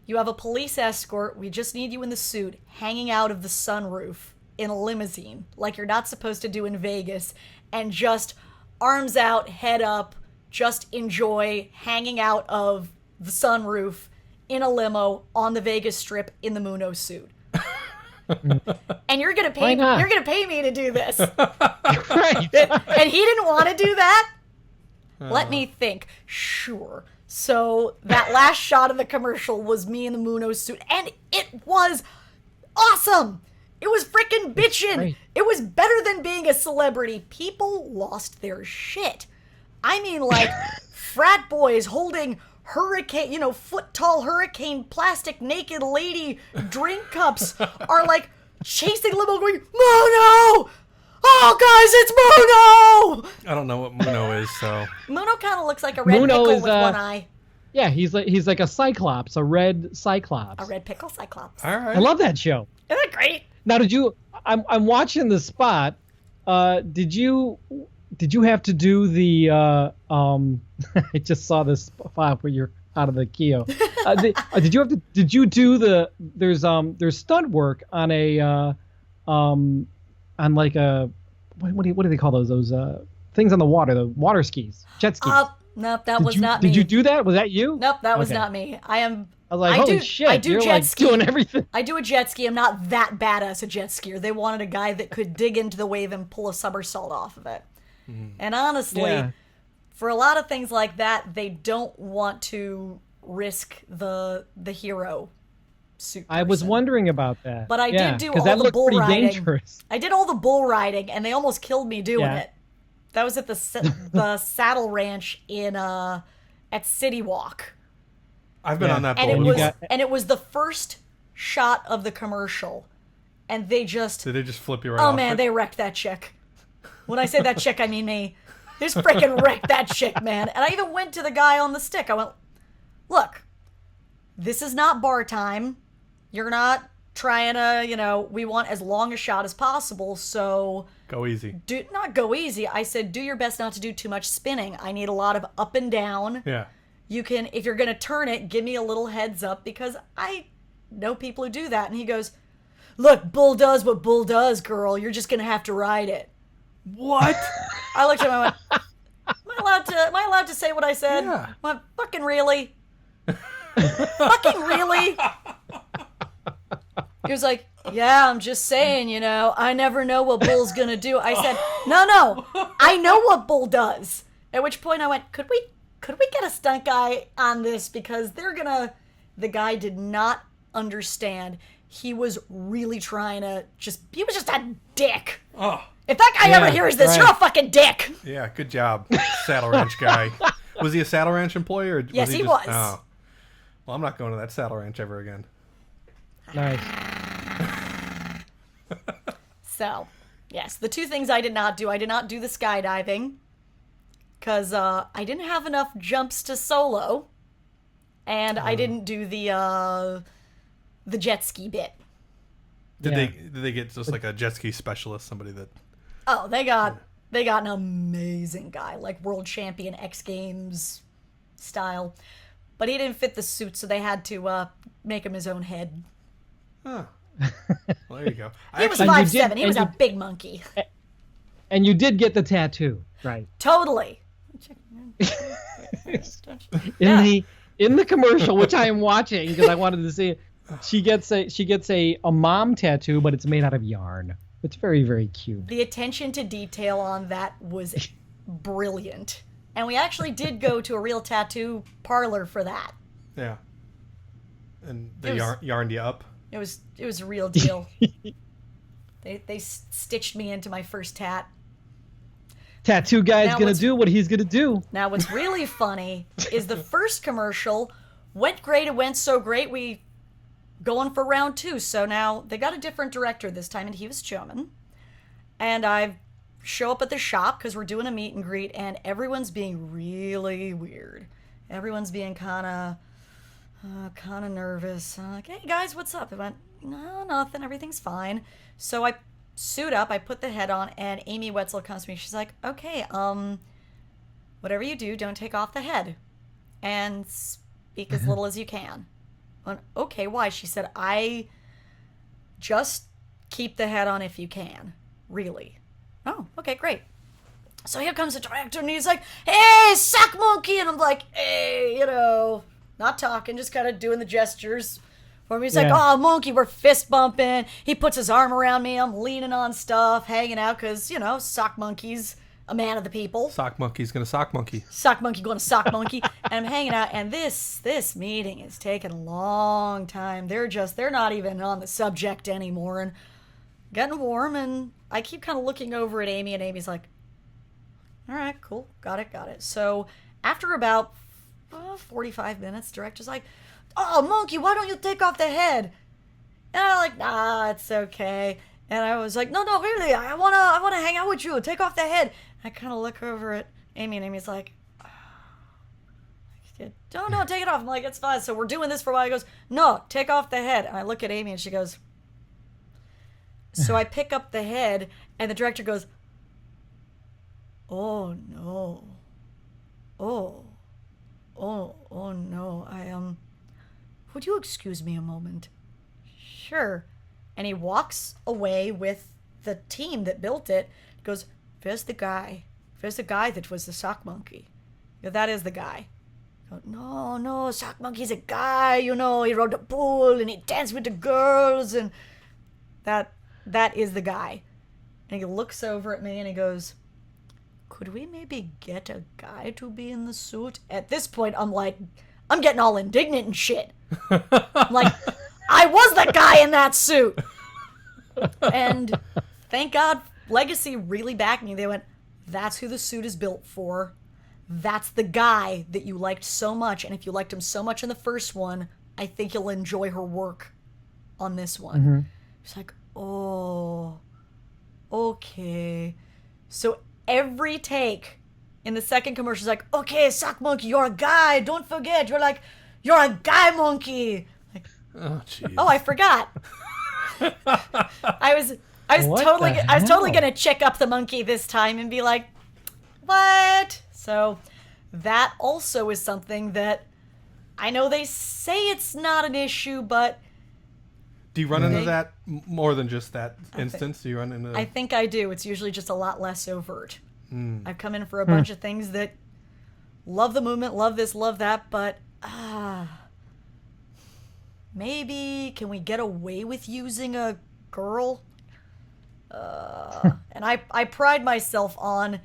you have a police escort. We just need you in the suit, hanging out of the sunroof in a limousine, like you're not supposed to do in Vegas, and just arms out, head up, just enjoy hanging out of the sunroof in a limo on the Vegas Strip in the Muno suit. And you're gonna pay me to do this. Right. And he didn't want to do that. Let me think. Sure. So that last shot of the commercial was me in the Muno suit, and it was awesome. It was freaking bitchin'. Right. It was better than being a celebrity. People lost their shit. I mean, like, frat boys holding hurricane, foot-tall hurricane plastic naked lady drink cups are, like, chasing limo going, Muno! Oh, guys, it's Muno! I don't know what Muno is, so... Muno kind of looks like a red pickle with one eye. Yeah, he's like a cyclops, a red cyclops. A red pickle cyclops. All right. I love that show. Isn't that great? Now, I'm watching the spot. Did you have to do the I just saw this spot where you're out of the Keo. Did you do there's stunt work on a on like a what do they call those things on the water, the water skis, jet skis? Nope, that was not me. Did you do that? Was that you? Nope, that was not me. I was like, holy shit, I do you're jet like ski. doing everything. I do a jet ski. I'm not that badass a jet skier. They wanted a guy that could dig into the wave and pull a somersault off of it. And honestly, for a lot of things like that, they don't want to risk the hero suit person. I was wondering about that. But I did do all that the bull pretty riding. Dangerous. I did all the bull riding, and they almost killed me doing it. That was at the Saddle Ranch at City Walk. I've been on that bull. And it was the first shot of the commercial, and did they just flip you right off? Oh man, they wrecked that chick. When I say that chick, I mean me. They just freaking wrecked that chick, man. And I even went to the guy on the stick. I went, look, this is not bar time. You're not trying to, we want as long a shot as possible, so... Go easy. Not go easy. I said, do your best not to do too much spinning. I need a lot of up and down. Yeah. You can, if you're going to turn it, give me a little heads up, because I know people who do that. And he goes, look, bull does what bull does, girl. You're just going to have to ride it. What? I looked at him and I went, am I allowed to say what I said? Yeah. I went, fucking really? Fucking really? He was like, yeah, I'm just saying, I never know what Bull's gonna do. I said, no, I know what Bull does. At which point I went, could we get a stunt guy on this? Because the guy did not understand. He was really trying to he was just a dick. Oh. If that guy ever hears this, you're a fucking dick. Yeah, good job, Saddle Ranch guy. Was he a Saddle Ranch employee? Or yes, he was. Oh. Well, I'm not going to that Saddle Ranch ever again. Nice. So, yes, the two things I did not do the skydiving, because I didn't have enough jumps to solo, and I didn't do the jet ski bit. Did they get just like a jet ski specialist, somebody that... Oh, they got an amazing guy, like world champion X Games style. But he didn't fit the suit, so they had to make him his own head. Huh. Well, there you go. He was 5'7". He was a big monkey. And you did get the tattoo, right? Totally. In the commercial, which I am watching because I wanted to see it, she gets a mom tattoo, but it's made out of yarn. It's very, very cute. The attention to detail on that was brilliant. And we actually did go to a real tattoo parlor for that. Yeah. And they yarned you up? It was a real deal. They stitched me into my first tat. Tattoo guy's going to do what he's going to do. Now what's really funny is the first commercial went great. It went so great. We going for round 2. So now they got a different director this time, and he was German. And I show up at the shop because we're doing a meet and greet, and everyone's being really weird. Everyone's being kind of nervous. I'm like, hey guys, what's up? I went, no, nothing. Everything's fine. So I suit up. I put the head on, and Amy Wetzel comes to me. She's like, okay, whatever you do, don't take off the head, and speak as little as you can. I went, okay, why? She said, I just keep the head on if you can. Really? Oh, okay, great. So here comes the director, and he's like, hey, sock monkey! And I'm like, hey, not talking, just kind of doing the gestures for me. He's like, oh, monkey, we're fist bumping. He puts his arm around me. I'm leaning on stuff, hanging out, because, sock monkey's a man of the people. Sock monkey's gonna sock monkey. Sock monkey going to sock monkey. And I'm hanging out, and this meeting is taking a long time. They're not even on the subject anymore, and getting warm, and I keep kind of looking over at Amy, and Amy's like, all right, cool, got it. So after about 45 minutes, director's like, oh, monkey, why don't you take off the head? And I'm like, nah, it's okay. And I was like, no, really, I wanna hang out with you. Take off the head. I kind of look over at Amy, and Amy's like, no, take it off. I'm like, it's fine. So we're doing this for a while. He goes, no, take off the head. And I look at Amy, and she goes, so I pick up the head, and the director goes, oh no. Oh no. Would you excuse me a moment? Sure. And he walks away with the team that built it. Goes, where's the guy that was the sock monkey? Yeah, that is the guy. Go, no, sock monkey's a guy, he rode the bull and he danced with the girls, and that is the guy. And he looks over at me and he goes, could we maybe get a guy to be in the suit? At this point, I'm like, I'm getting all indignant and shit. I'm like, I was the guy in that suit. And thank God, Legacy really backed me. They went, that's who the suit is built for. That's the guy that you liked so much. And if you liked him so much in the first one, I think you'll enjoy her work on this one. Mm-hmm. It's like, oh, okay. So every take in the second commercial is like, okay, sock monkey, you're a guy. Don't forget, you're a guy monkey. Like, oh, jeez. Oh, I forgot. I was totally gonna check up the monkey this time and be like, what? So that also is something that I know they say it's not an issue, but do you run into that more than just that instance? Do you run into? I think I do. It's usually just a lot less overt. I've come in for a bunch of things that love the movement, love this, love that, but maybe can we get away with using a girl? And I pride myself on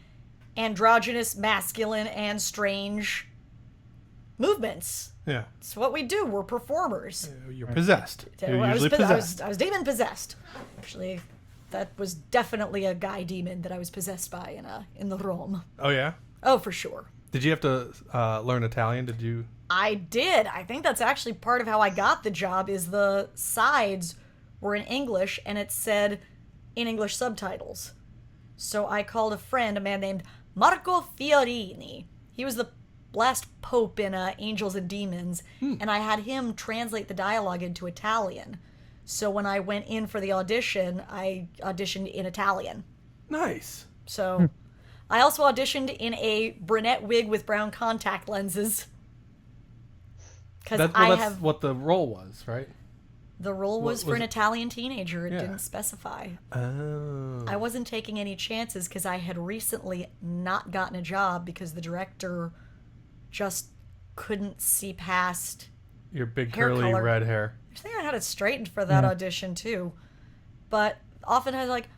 androgynous, masculine, and strange movements. Yeah. It's what we do. We're performers. You're possessed. I was demon possessed. Actually, that was definitely a guy demon that I was possessed by in the Rome. Oh, yeah? Oh, for sure. Did you have to learn Italian? Did you? I did. I think that's actually part of how I got the job, is the sides were in English, and it said in English subtitles. So I called a friend, a man named Marco Fiorini. He was the last pope in Angels and Demons, and I had him translate the dialogue into Italian. So when I went in for the audition, I auditioned in Italian. Nice. So I also auditioned in a brunette wig with brown contact lenses. That's what the role was, right? The role was for an Italian teenager. It didn't specify. Oh. I wasn't taking any chances because I had recently not gotten a job because the director just couldn't see past your big hair curly color. red hair. I think I had it straightened for that audition too. But often I was like,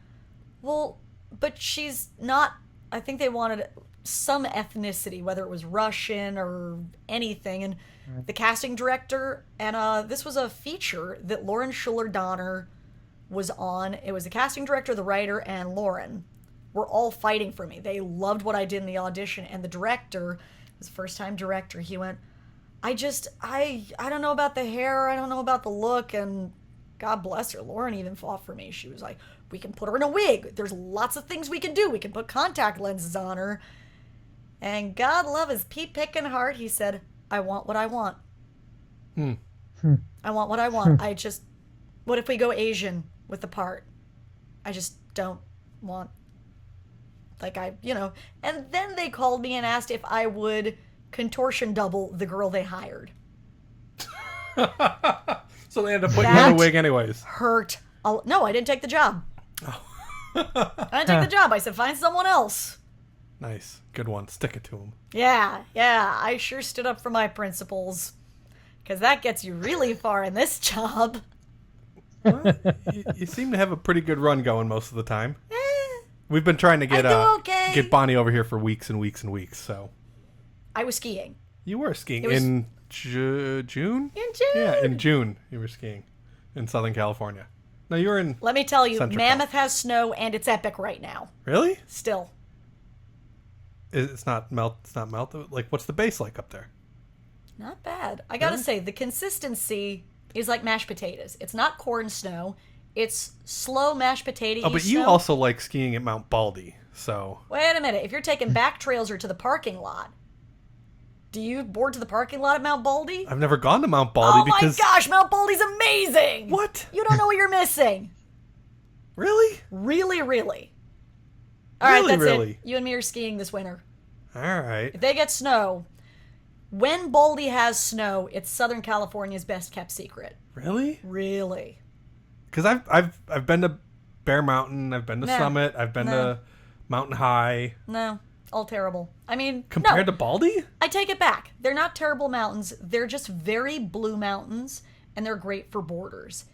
well, but she's not, I think they wanted some ethnicity, whether it was Russian or anything. And the casting director, and this was a feature that Lauren Schuller-Donner was on. It was the casting director, the writer, and Lauren were all fighting for me. They loved what I did in the audition. And the director, his first-time director, he went, I don't know about the hair. I don't know about the look. And God bless her. Lauren even fought for me. She was like, we can put her in a wig. There's lots of things we can do. We can put contact lenses on her. And God love his pea-picking heart, he said, I want what I want. I want what I want. What if we go Asian with the part? I just don't want, And then they called me and asked if I would contortion double the girl they hired. So they had to put you in a wig anyways. Hurt. No, I didn't take the job. Oh. I didn't take the job. I said, find someone else. Nice. Good one. Stick it to him. Yeah. I sure stood up for my principles. Because that gets you really far in this job. Well, you seem to have a pretty good run going most of the time. We've been trying to get Bonnie over here for weeks and weeks and weeks. So I was skiing. You were skiing in June? In June. Yeah, in June you were skiing in Southern California. No, you were in Let me tell you, Central Mammoth has snow and it's epic right now. Really? Still. It's not melted. Like, what's the base like up there? Not bad. I gotta say, the consistency is like mashed potatoes. It's not corn snow. It's slow mashed potato. Oh, but you also like skiing at Mount Baldy, so. Wait a minute. If you're taking back trails or to the parking lot, do you board to the parking lot at Mount Baldy? I've never gone to Mount Baldy because. Oh my gosh, Mount Baldy's amazing! What? You don't know what you're missing. Really? Really, really. All right, that's it. You and me are skiing this winter. All right. If they get snow, when Baldy has snow, it's Southern California's best kept secret. Really? Really. Because I've been to Bear Mountain, I've been to Summit, I've been to Mountain High. No, all terrible. I mean, compared to Baldy? I take it back. They're not terrible mountains. They're just very blue mountains, and they're great for boarders.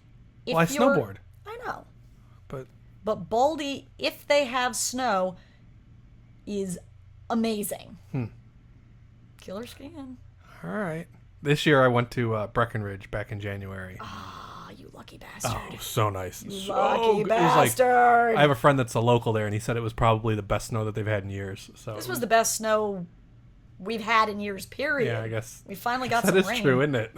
Well, I snowboard. I know. But Baldy, if they have snow, is amazing. Killer skiing. All right. This year I went to Breckenridge back in January. Ah, you lucky bastard. Oh, so nice. Lucky bastard. I have a friend that's a local there, and he said it was probably the best snow that they've had in years. So this was the best snow we've had in years, period. Yeah, I guess. We finally got some rain. That is true, isn't it?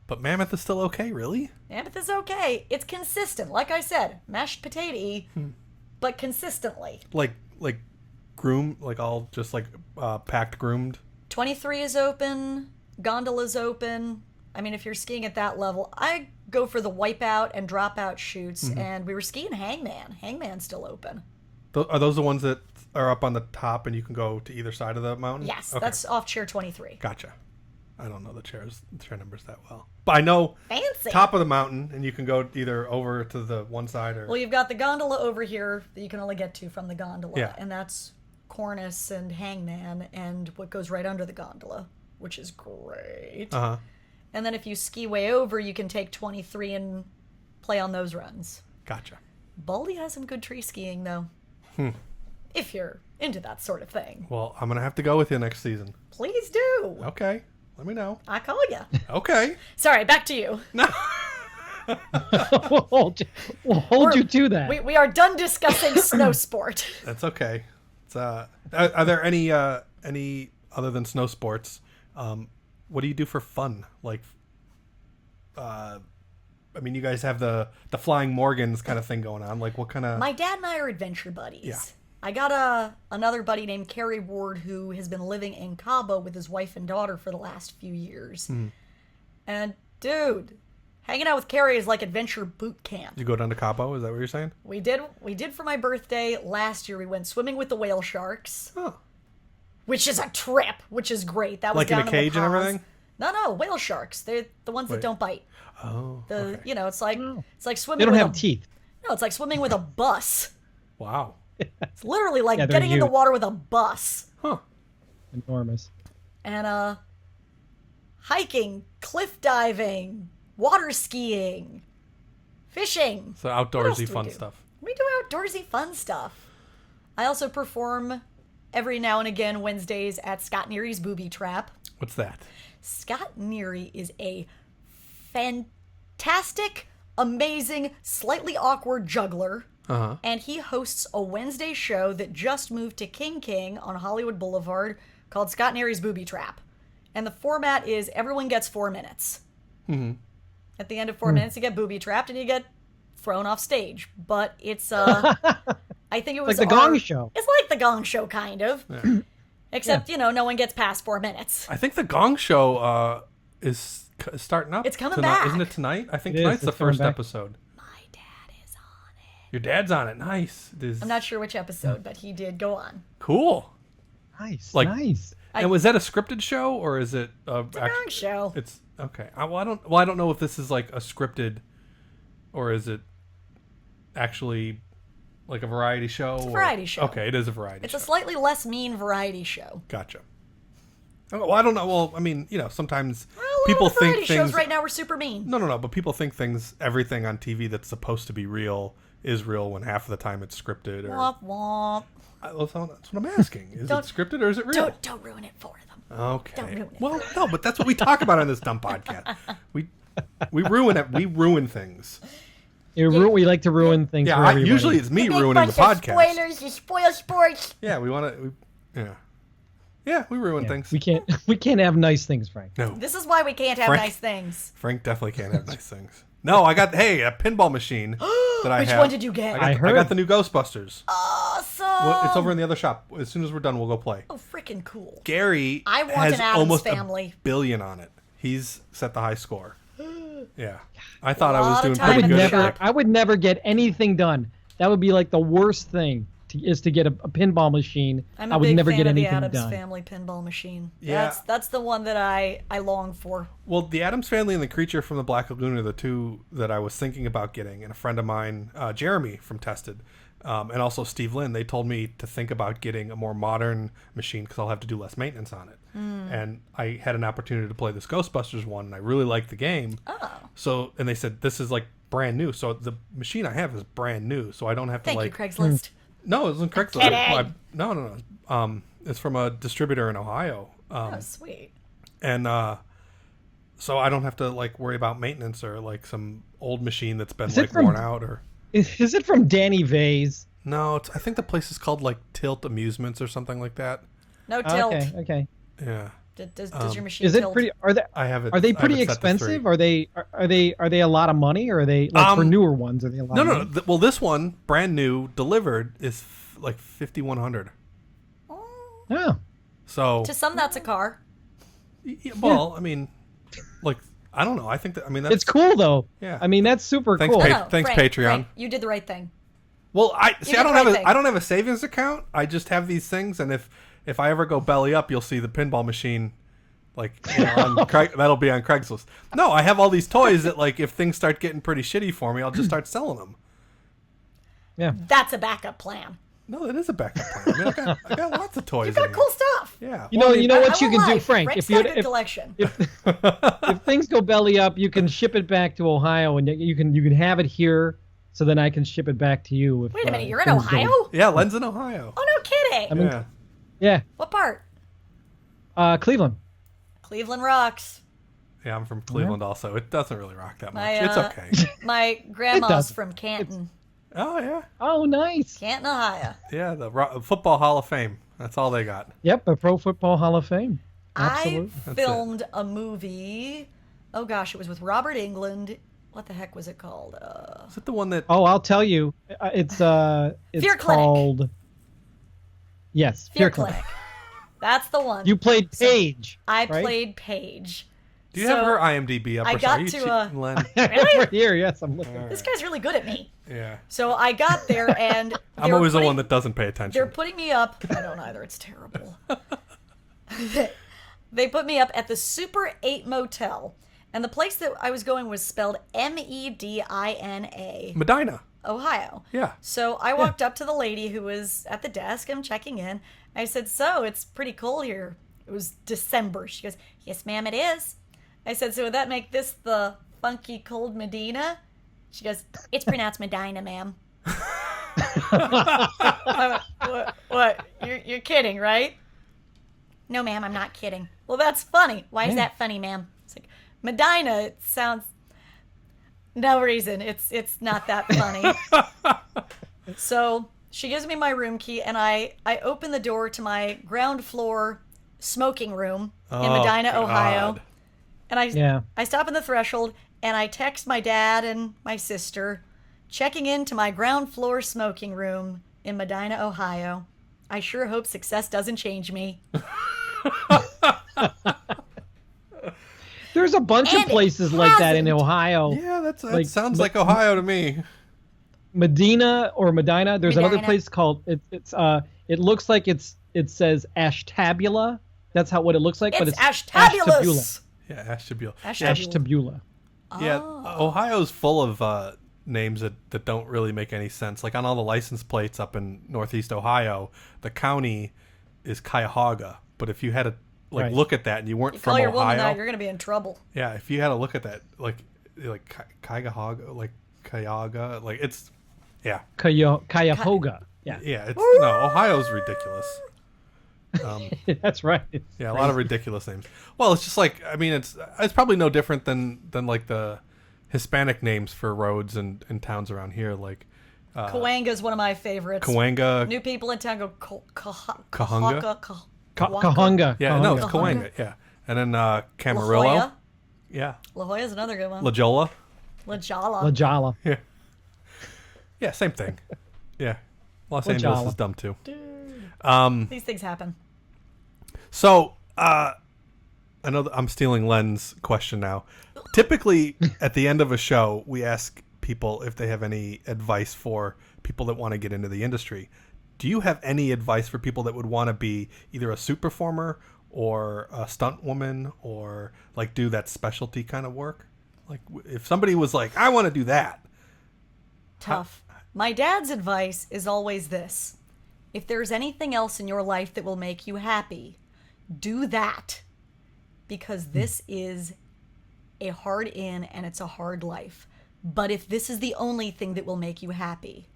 But Mammoth is still okay, really? Mammoth is okay. It's consistent. Like I said, mashed potato, but consistently. Like groomed, like all just like packed groomed? 23 is open. Gondola's open. I mean, if you're skiing at that level, I go for the wipeout and dropout shoots, and we were skiing Hangman. Hangman's still open. Are those the ones that are up on the top and you can go to either side of the mountain? Yes, okay. That's off chair 23. Gotcha. I don't know the chair numbers that well. But I know fancy top of the mountain, and you can go either over to the one side or... Well, you've got the gondola over here that you can only get to from the gondola, and that's Cornice and Hangman and what goes right under the gondola, which is great. Uh-huh. And then if you ski way over, you can take 23 and play on those runs. Gotcha. Baldy has some good tree skiing, though. If you're into that sort of thing. Well, I'm going to have to go with you next season. Please do. Okay. Let me know. I call you. Okay. Sorry, back to you. No. we'll hold you to that. We are done discussing snow sport. That's okay. It's, are there any other than snow sports? What do you do for fun? Like, I mean, you guys have the Flying Morgans kind of thing going on. Like, what kind of... My dad and I are adventure buddies. Yeah. I got another buddy named Kerry Ward who has been living in Cabo with his wife and daughter for the last few years. And, dude, hanging out with Kerry is like adventure boot camp. You go down to Cabo? Is that what you're saying? We did for my birthday last year. We went swimming with the whale sharks. Oh. Which is a trip, which is great. That was like down in a cage and everything? No, whale sharks. They're the ones that don't bite. Oh, okay. You know, it's like swimming. They don't have teeth. No, it's like swimming with a bus. Wow. It's literally like getting in the water with a bus. Huh. Enormous. And hiking, cliff diving, water skiing, fishing. So outdoorsy fun stuff. We do outdoorsy fun stuff. I also perform every now and again Wednesdays at Scott Neary's Booby Trap. What's that? Scott Neary is a fantastic, amazing, slightly awkward juggler. And he hosts a Wednesday show that just moved to King on Hollywood Boulevard called Scott and Harry's Booby Trap. And the format is everyone gets 4 minutes. Mm-hmm. At the end of 4 minutes, you get booby trapped and you get thrown off stage. But it's, I think it was like the Gong Show. It's like the Gong Show, kind of. Yeah. Except, no one gets past 4 minutes. I think the Gong Show is starting up. It's coming back. Isn't it tonight? I think tonight's the first episode. My dad is on it. Your dad's on it. Nice. I'm not sure which episode, but he did go on. Cool. Nice. Nice. And was that a scripted show or is it it's a Gong Show? It's okay. I don't know if this is like a scripted or is it actually like a variety show? It's a variety show. Okay, it is a variety show. It's a slightly less mean variety show. Gotcha. Oh, well, I don't know. Well, I mean, sometimes people think things shows right now are super mean. No, but people think everything on TV that's supposed to be real is real when half of the time it's scripted. Or womp womp. That's what I'm asking. Is it scripted or is it real? Don't ruin it for them. Okay. Don't ruin it. Well, no, but that's what we talk about on this dumb podcast. We ruin it. We ruin things. We like to ruin things. Yeah, for everybody. usually it's me ruining the podcast. Spoilers, you spoil sports. Yeah, we want to. Yeah, we ruin things. We can't have nice things, Frank. No. This is why we can't have nice things. Frank definitely can't have nice things. No, I got a pinball machine that I Which have. one did you get? I got the new Ghostbusters. Awesome. Well, it's over in the other shop. As soon as we're done, we'll go play. Oh, freaking cool. Gary I want has an Addams almost Family. $1 billion on it. He's set the high score. Yeah. I thought I was lot of doing time pretty in good. the shop. I would never get anything done. That would be like the worst thing is to get a pinball machine. I'm I a would big never fan get of the anything Addams done. Family pinball machine. Yeah. That's the one that I long for. Well, the Addams Family and the Creature from the Black Lagoon are the two that I was thinking about getting. And a friend of mine, Jeremy from Tested, and also Steve Lynn, they told me to think about getting a more modern machine because I'll have to do less maintenance on it. And I had an opportunity to play this Ghostbusters one, and I really liked the game. Oh. So, and they said, this is like brand new. So the machine I have is brand new. So I don't have to Thank you, Craigslist. No, it wasn't Craigslist. No. It's from a distributor in Ohio. Oh, sweet. And so I don't have to worry about maintenance or some old machine that's been worn out or. Is it from Danny Vase? No, I think the place is called Tilt Amusements or something like that. No tilt. Okay. Yeah. Does your machine is it tilt? pretty? Are they? I have it. Are they pretty expensive? Are they a lot of money? Or are they for newer ones? Are they a lot? No. Well, this one, brand new, delivered, is $5,100. Oh. So to some, that's a car. Well, I mean, I don't know. I think that that's it's cool though. Yeah. I mean, that's super cool. Thanks, Frank, Patreon. Frank, you did the right thing. Well, I thing. don't have a savings account. I just have these things, and if I ever go belly up, you'll see the pinball machine, that'll be on Craigslist. No, I have all these toys that if things start getting pretty shitty for me, I'll just start selling them. Yeah, that's a backup plan. No, it is a backup plan. I mean, I got lots of toys. You've got cool stuff. Yeah. You know what you can do, Frank. Frank's If got a collection. If things go belly up, you can ship it back to Ohio, and you can have it here. So then I can ship it back to you. Wait a minute, you're in Ohio? Yeah, Len's in Ohio. Oh, no kidding. Yeah. What part? Cleveland. Cleveland rocks. Yeah, I'm from Cleveland also. It doesn't really rock that much. It's okay. My grandma's from Canton. Oh, yeah. Oh, nice. Canton, Ohio. Yeah, the Football Hall of Fame. That's all they got. Yep, the Pro Football Hall of Fame. Absolutely. I filmed a movie. Oh, gosh, it was with Robert Englund. What the heck was it called? Is it the one that... Oh, I'll tell you. It's Fear called... Clinic. Yes, Fear Clinic. That's the one. You played Paige. I played Paige. Do you have her IMDb up? I got are you to Len? Really? Right here, yes, I'm looking. This guy's really good at me. Yeah. So I got there and I'm always the one that doesn't pay attention. They're putting me up. I don't either. It's terrible. They put me up at the Super 8 Motel. And the place that I was going was spelled Medina. Medina. Ohio. Yeah. So I walked up to the lady who was at the desk. I'm checking in. I said, so it's pretty cold here. It was December. She goes, yes, ma'am, it is. I said, so would that make this the funky cold Medina? She goes, it's pronounced Medina, ma'am. What? You're kidding, right? No, ma'am, I'm not kidding. Well, that's funny. Why is that funny, ma'am? It's like, Medina, it sounds... No reason. It's not that funny. So she gives me my room key, and I open the door to my ground floor smoking room in Medina, Ohio. And I stop in the threshold and I text my dad and my sister, checking into my ground floor smoking room in Medina, Ohio. I sure hope success doesn't change me. There's a bunch of places like that in Ohio. Yeah, that sounds like Ohio to me. Medina or Medina. There's another place called it looks like it says Ashtabula. That's what it looks like, but it's Ashtabulous. Yeah, Ashtabula. Ashtabula. Yeah, Ohio's full of names that don't really make any sense. Like on all the license plates up in Northeast Ohio, the county is Cuyahoga, but if you had to look at that and you weren't from Ohio, woman that, you're going to be in trouble. Yeah, if you had to look at that, like Cuyahoga, like Cuyahoga, like it's Cuyahoga. Yeah. Yeah, it's Ohio's ridiculous. That's right. A lot of ridiculous names. Well, it's just like, I mean, it's probably no different than like the Hispanic names for roads and towns around here, like Cahuenga is one of my favorites. Cahuenga. New people in town go Cahuenga. Cahuenga. Yeah, no, it's Cahuenga. Yeah, and then Camarillo. La Jolla. Yeah. La Jolla is another good one. La Jolla. La Jolla. La Jolla. Yeah. Yeah, same thing. Yeah. Los Angeles is dumb too. These things happen. So, I know that I'm stealing Len's question now. Typically, at the end of a show, we ask people if they have any advice for people that want to get into the industry. Do you have any advice for people that would want to be either a suit performer or a stunt woman or like do that specialty kind of work? Like if somebody was like, I want to do that. Tough. My dad's advice is always this. If there's anything else in your life that will make you happy, do that. Because this is a hard in and it's a hard life. But if this is the only thing that will make you happy,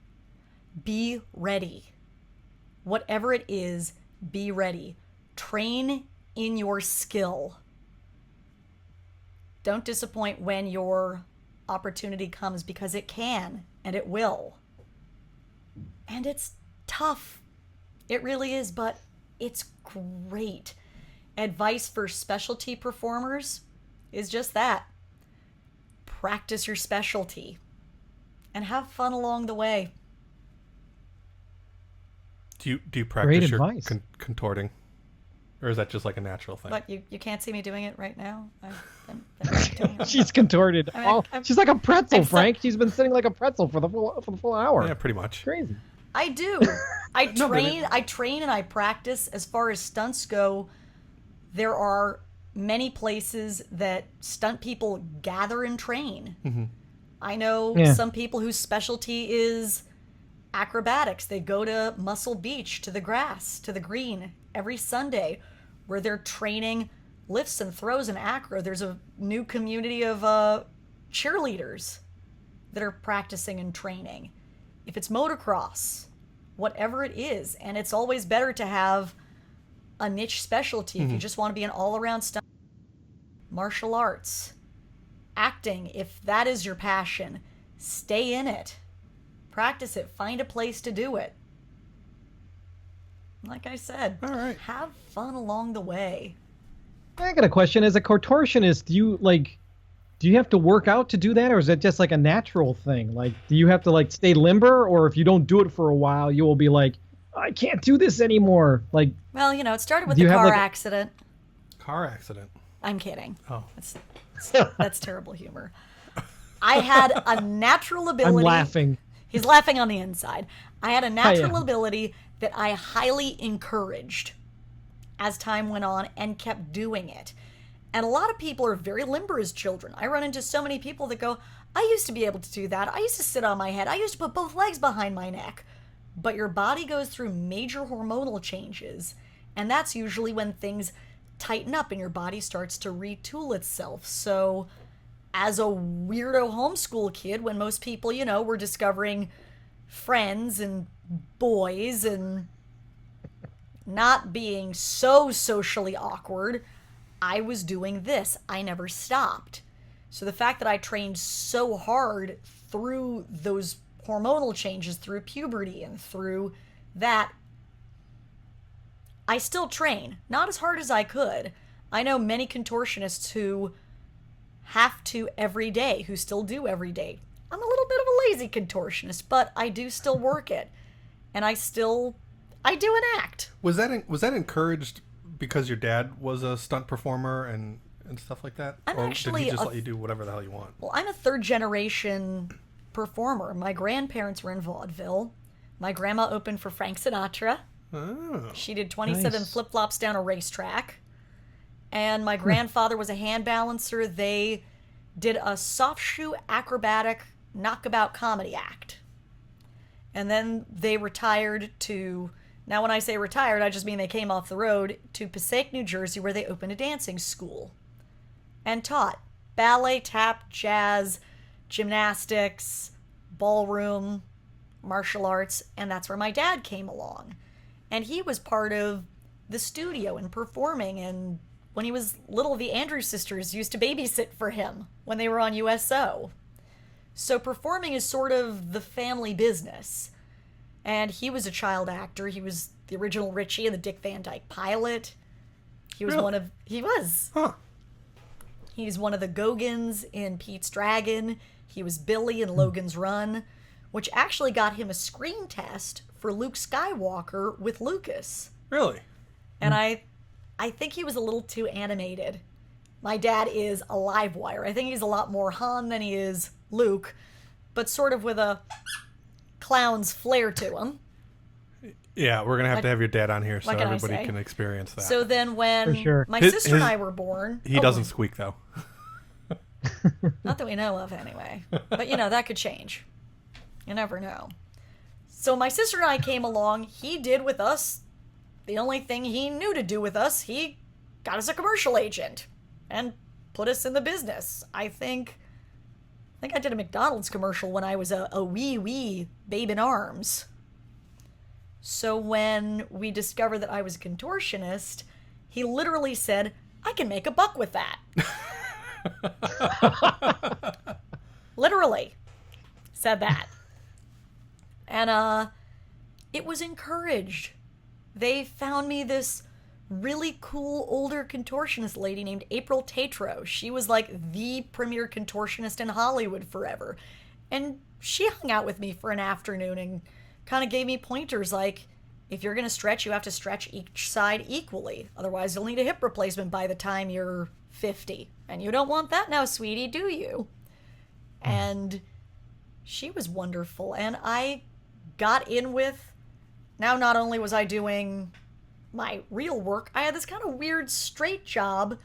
be ready. Whatever it is, be ready. Train in your skill. Don't disappoint when your opportunity comes, because it can and it will. And it's tough. It really is, but it's great. Advice for specialty performers is just that. Practice your specialty and have fun along the way. Do you practice your contorting? Or is that just like a natural thing? But you can't see me doing it right now. She's contorted. She's like a pretzel, Frank. She's been sitting like a pretzel for the full hour. Yeah, pretty much. Crazy. I do. I train and I practice. As far as stunts go, there are many places that stunt people gather and train. Mm-hmm. I know some people whose specialty is acrobatics. They go to Muscle Beach, to the grass, to the green every Sunday, where they're training lifts and throws and acro. There's a new community of cheerleaders that are practicing and training. If it's motocross, whatever it is. And it's always better to have a niche specialty if you just want to be an all-around stunt. Martial arts, acting, if that is your passion, stay in it. Practice it. Find a place to do it. Like I said, all right, have fun along the way. I got a question. As a contortionist, do you have to work out to do that, or is it just like a natural thing? Like, do you have to like stay limber, or if you don't do it for a while, you will be like, I can't do this anymore? Like, well, it started with the car accident. Car accident? I'm kidding. Oh, that's terrible humor. I had a natural ability. I'm laughing. He's laughing on the inside. I had a natural ability that I highly encouraged as time went on and kept doing it. And a lot of people are very limber as children. I run into so many people that go, I used to be able to do that. I used to sit on my head. I used to put both legs behind my neck. But your body goes through major hormonal changes. And that's usually when things tighten up and your body starts to retool itself. So as a weirdo homeschool kid, when most people, were discovering friends and boys and not being so socially awkward, I was doing this. I never stopped. So the fact that I trained so hard through those hormonal changes, through puberty and through that, I still train, not as hard as I could. I know many contortionists who have to every day, who still do every day. I'm a little bit of a lazy contortionist, but I do still work it. And I do an act. Was that encouraged because your dad was a stunt performer and stuff like that? Or did he just let you do whatever the hell you want? Well, I'm a third generation performer. My grandparents were in vaudeville. My grandma opened for Frank Sinatra. Oh. She did 27 flip-flops down a racetrack. And my grandfather was a hand balancer. They did a soft shoe acrobatic knockabout comedy act. And then they retired to, now when I say retired, I just mean they came off the road to Passaic, New Jersey, where they opened a dancing school and taught ballet, tap, jazz, gymnastics, ballroom, martial arts, and that's where my dad came along. And he was part of the studio and performing, and when he was little, the Andrews sisters used to babysit for him when they were on USO. So performing is sort of the family business. And he was a child actor. He was the original Richie in the Dick Van Dyke Pilot. He was Huh. He's one of the Gogans in Pete's Dragon. He was Billy in Logan's Run, which actually got him a screen test for Luke Skywalker with Lucas. Really? And I think he was a little too animated. My dad is a live wire. I think he's a lot more Han than he is Luke, but sort of with a clown's flair to him. Yeah, we're going to have your dad on here so everybody can experience that. So then when my sister and I were born... He doesn't squeak, though. Not that we know of, anyway. But, that could change. You never know. So my sister and I came along. He did with us the only thing he knew to do with us. He got us a commercial agent and put us in the business. I think I did a McDonald's commercial when I was a wee babe in arms. So when we discovered that I was a contortionist, he literally said, I can make $1 with that. Literally said that. And it was encouraged. They found me this really cool older contortionist lady named April Tatro. She was like the premier contortionist in Hollywood forever. And she hung out with me for an afternoon and kind of gave me pointers like, if you're going to stretch, you have to stretch each side equally. Otherwise, you'll need a hip replacement by the time you're 50. And you don't want that now, sweetie, do you? And she was wonderful. And I got in with, now not only was I doing my real work, I had this kind of weird straight job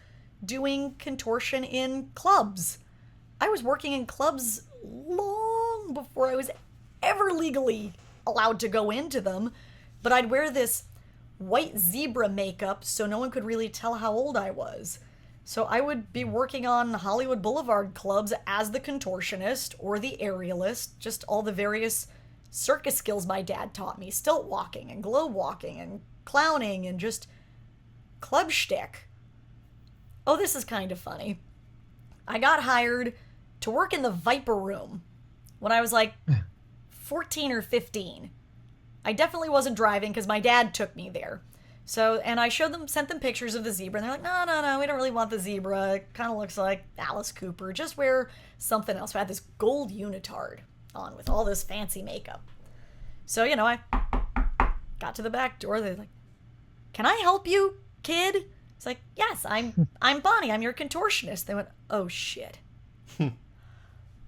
doing contortion in clubs. I was working in clubs long before I was ever legally allowed to go into them, but I'd wear this white zebra makeup so no one could really tell how old I was. So I would be working on Hollywood Boulevard clubs as the contortionist or the aerialist, just all the various circus skills my dad taught me, stilt walking and globe walking and clowning and just club shtick. Oh, this is kind of funny. I got hired to work in the Viper Room when I was like 14 or 15. I definitely wasn't driving because my dad took me there. So, and I sent them pictures of the zebra, and they're like, no, we don't really want the zebra. It kind of looks like Alice Cooper. Just wear something else. I had this gold unitard on with all this fancy makeup. So, I got to the back door. They're like, can I help you, kid? It's like, yes, I'm Bonnie. I'm your contortionist. They went, oh, shit.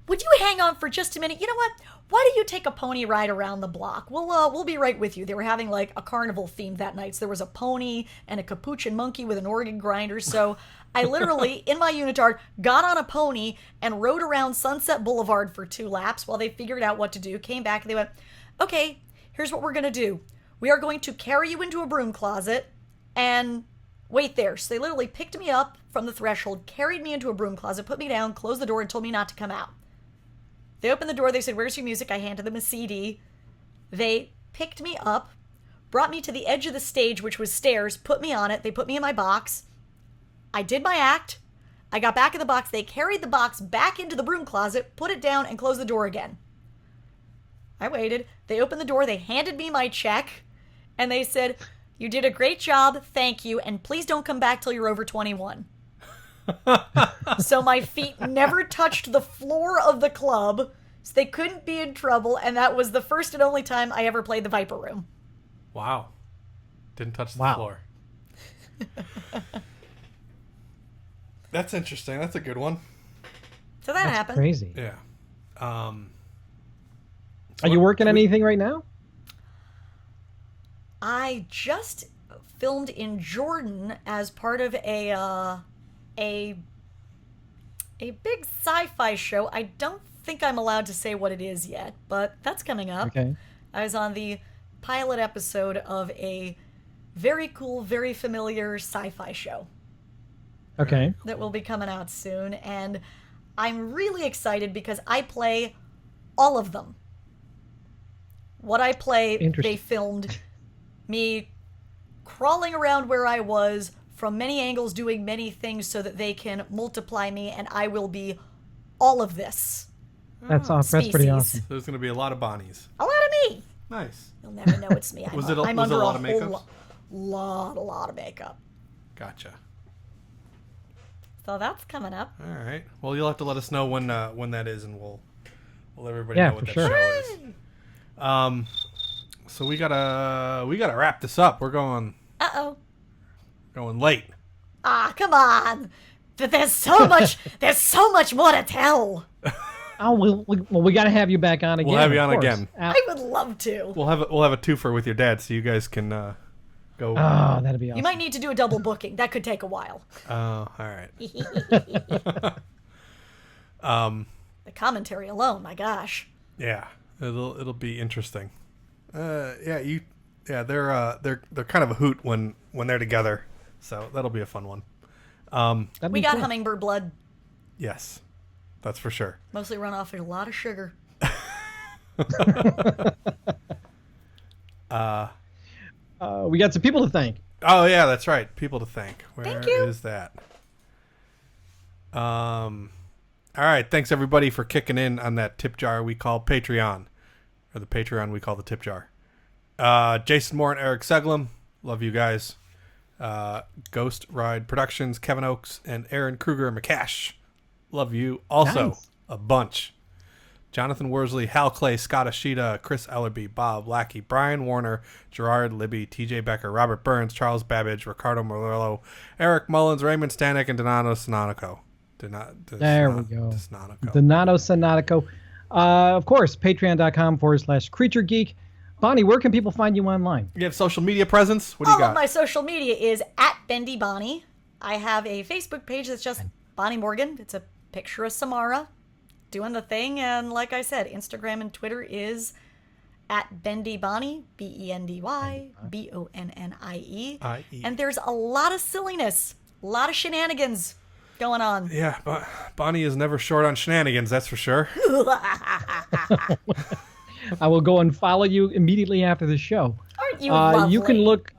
Would you hang on for just a minute? You know what? Why don't you take a pony ride around the block? We'll be right with you. They were having like a carnival theme that night. So there was a pony and a capuchin monkey with an organ grinder. So I literally, in my unitard, got on a pony and rode around Sunset Boulevard for 2 laps while they figured out what to do. Came back and they went, okay, here's what we're going to do. We are going to carry you into a broom closet and wait there. So they literally picked me up from the threshold, carried me into a broom closet, put me down, closed the door, and told me not to come out. They opened the door. They said, where's your music? I handed them a CD. They picked me up, brought me to the edge of the stage, which was stairs, put me on it. They put me in my box. I did my act. I got back in the box. They carried the box back into the broom closet, put it down, and closed the door again. I waited. They opened the door. They handed me my check. And they said, You did a great job. Thank you. And please don't come back till you're over 21. So my feet never touched the floor of the club, so they couldn't be in trouble, and that was the first and only time I ever played the Viper Room. Wow. Didn't touch the floor. That's interesting. That's a good one. So that happened. Crazy. Yeah. Are you working on anything right now? I just filmed in Jordan as part of a big sci-fi show. I don't think I'm allowed to say what it is yet, but that's coming up. Okay. I was on the pilot episode of a very cool, very familiar sci-fi show. Okay. That will be coming out soon, and I'm really excited because I play all of them. What I play, they filmed me crawling around where I was from many angles, doing many things so that they can multiply me, and I will be all of this. That's awesome. That's pretty awesome. So there's going to be a lot of Bonnies. A lot of me. Nice. You'll never know it's me. Was it a lot of makeup? A lot of makeup. Gotcha. So that's coming up. All right. Well, you'll have to let us know when that is, and we'll let everybody know what that show is. So we gotta wrap this up. We're going late. Ah, come on! But there's so much more to tell. Oh, we got to have you back on again. We'll have you on again. I would love to. We'll have a twofer with your dad, so you guys can go. Oh, that'd be awesome. You might need to do a double booking. That could take a while. Oh, all right. The commentary alone, my gosh. Yeah, it'll be interesting. They're kind of a hoot when they're together, so that'll be a fun one. We got hummingbird blood. Yes, that's for sure. Mostly run off a lot of sugar. We got some people to thank. Oh yeah, that's right. People to thank. Thank you. Where is that? All right. Thanks everybody for kicking in on that tip jar we call Patreon, or the Patreon we call the tip jar. Jason Moore and Eric Seglum, love you guys. Ghost Ride Productions, Kevin Oakes and Aaron Kruger McCash, love you also a bunch. Jonathan Worsley, Hal Clay, Scott Ashita, Chris Ellerby, Bob Lackey, Brian Warner, Gerard Libby, TJ Becker, Robert Burns, Charles Babbage, Ricardo Morello, Eric Mullins, Raymond Stanek, and Donato Sonatico. There we go. Donato Sonatico. Of course, patreon.com/CreatureGeek. Bonnie, where can people find you online? You have social media presence? What do you got? All of my social media is at Bendy Bonnie. I have a Facebook page that's just Bonnie Morgan. It's a picture of Samara doing the thing. And like I said, Instagram and Twitter is at Bendy Bonnie, BendyBonnie. And there's a lot of silliness, a lot of shenanigans going on. Yeah, but Bonnie is never short on shenanigans, that's for sure. I will go and follow you immediately after the show. Aren't you lovely? You can look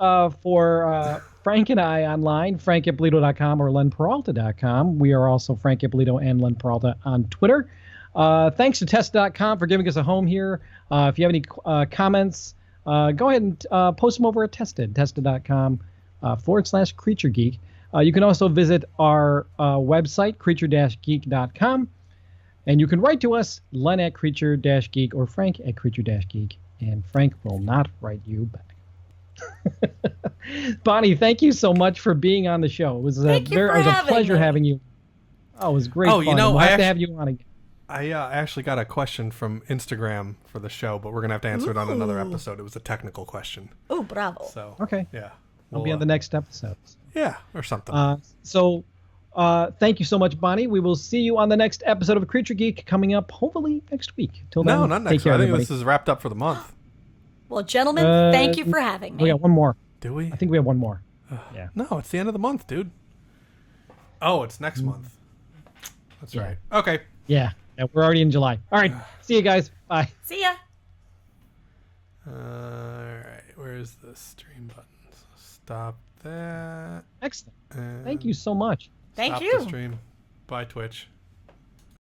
for Frank and I online, frank@polito.com or lenperalta.com. We are also Frank at Polito and Len Peralta on Twitter. Thanks to test.com for giving us a home here. If you have any comments, go ahead and post them over at tested.com /CreatureGeek. You can also visit our website, creature-geek.com. And you can write to us, Len at Creature-Geek or Frank at Creature-Geek. And Frank will not write you back. Bonnie, thank you so much for being on the show. It was a pleasure having you. Oh, it was great fun. We'll have to have you on again. I actually got a question from Instagram for the show, but we're going to have to answer it on another episode. It was a technical question. Oh, bravo. So, okay. Yeah. We'll be on the next episode. Yeah, or something. Thank you so much, Bonnie. We will see you on the next episode of Creature Geek coming up hopefully next week. Till then, not next week. I think this is wrapped up for the month. Well, gentlemen, thank you for having me. We got one more. Do we? I think we have one more. Yeah. No, it's the end of the month, dude. Oh, it's next month. That's right. Okay. Yeah, we're already in July. All right. See you guys. Bye. See ya. All right. Where's the stream button? So stop that. Excellent. Thank you so much. Thank you. Stop the stream. Bye, Twitch.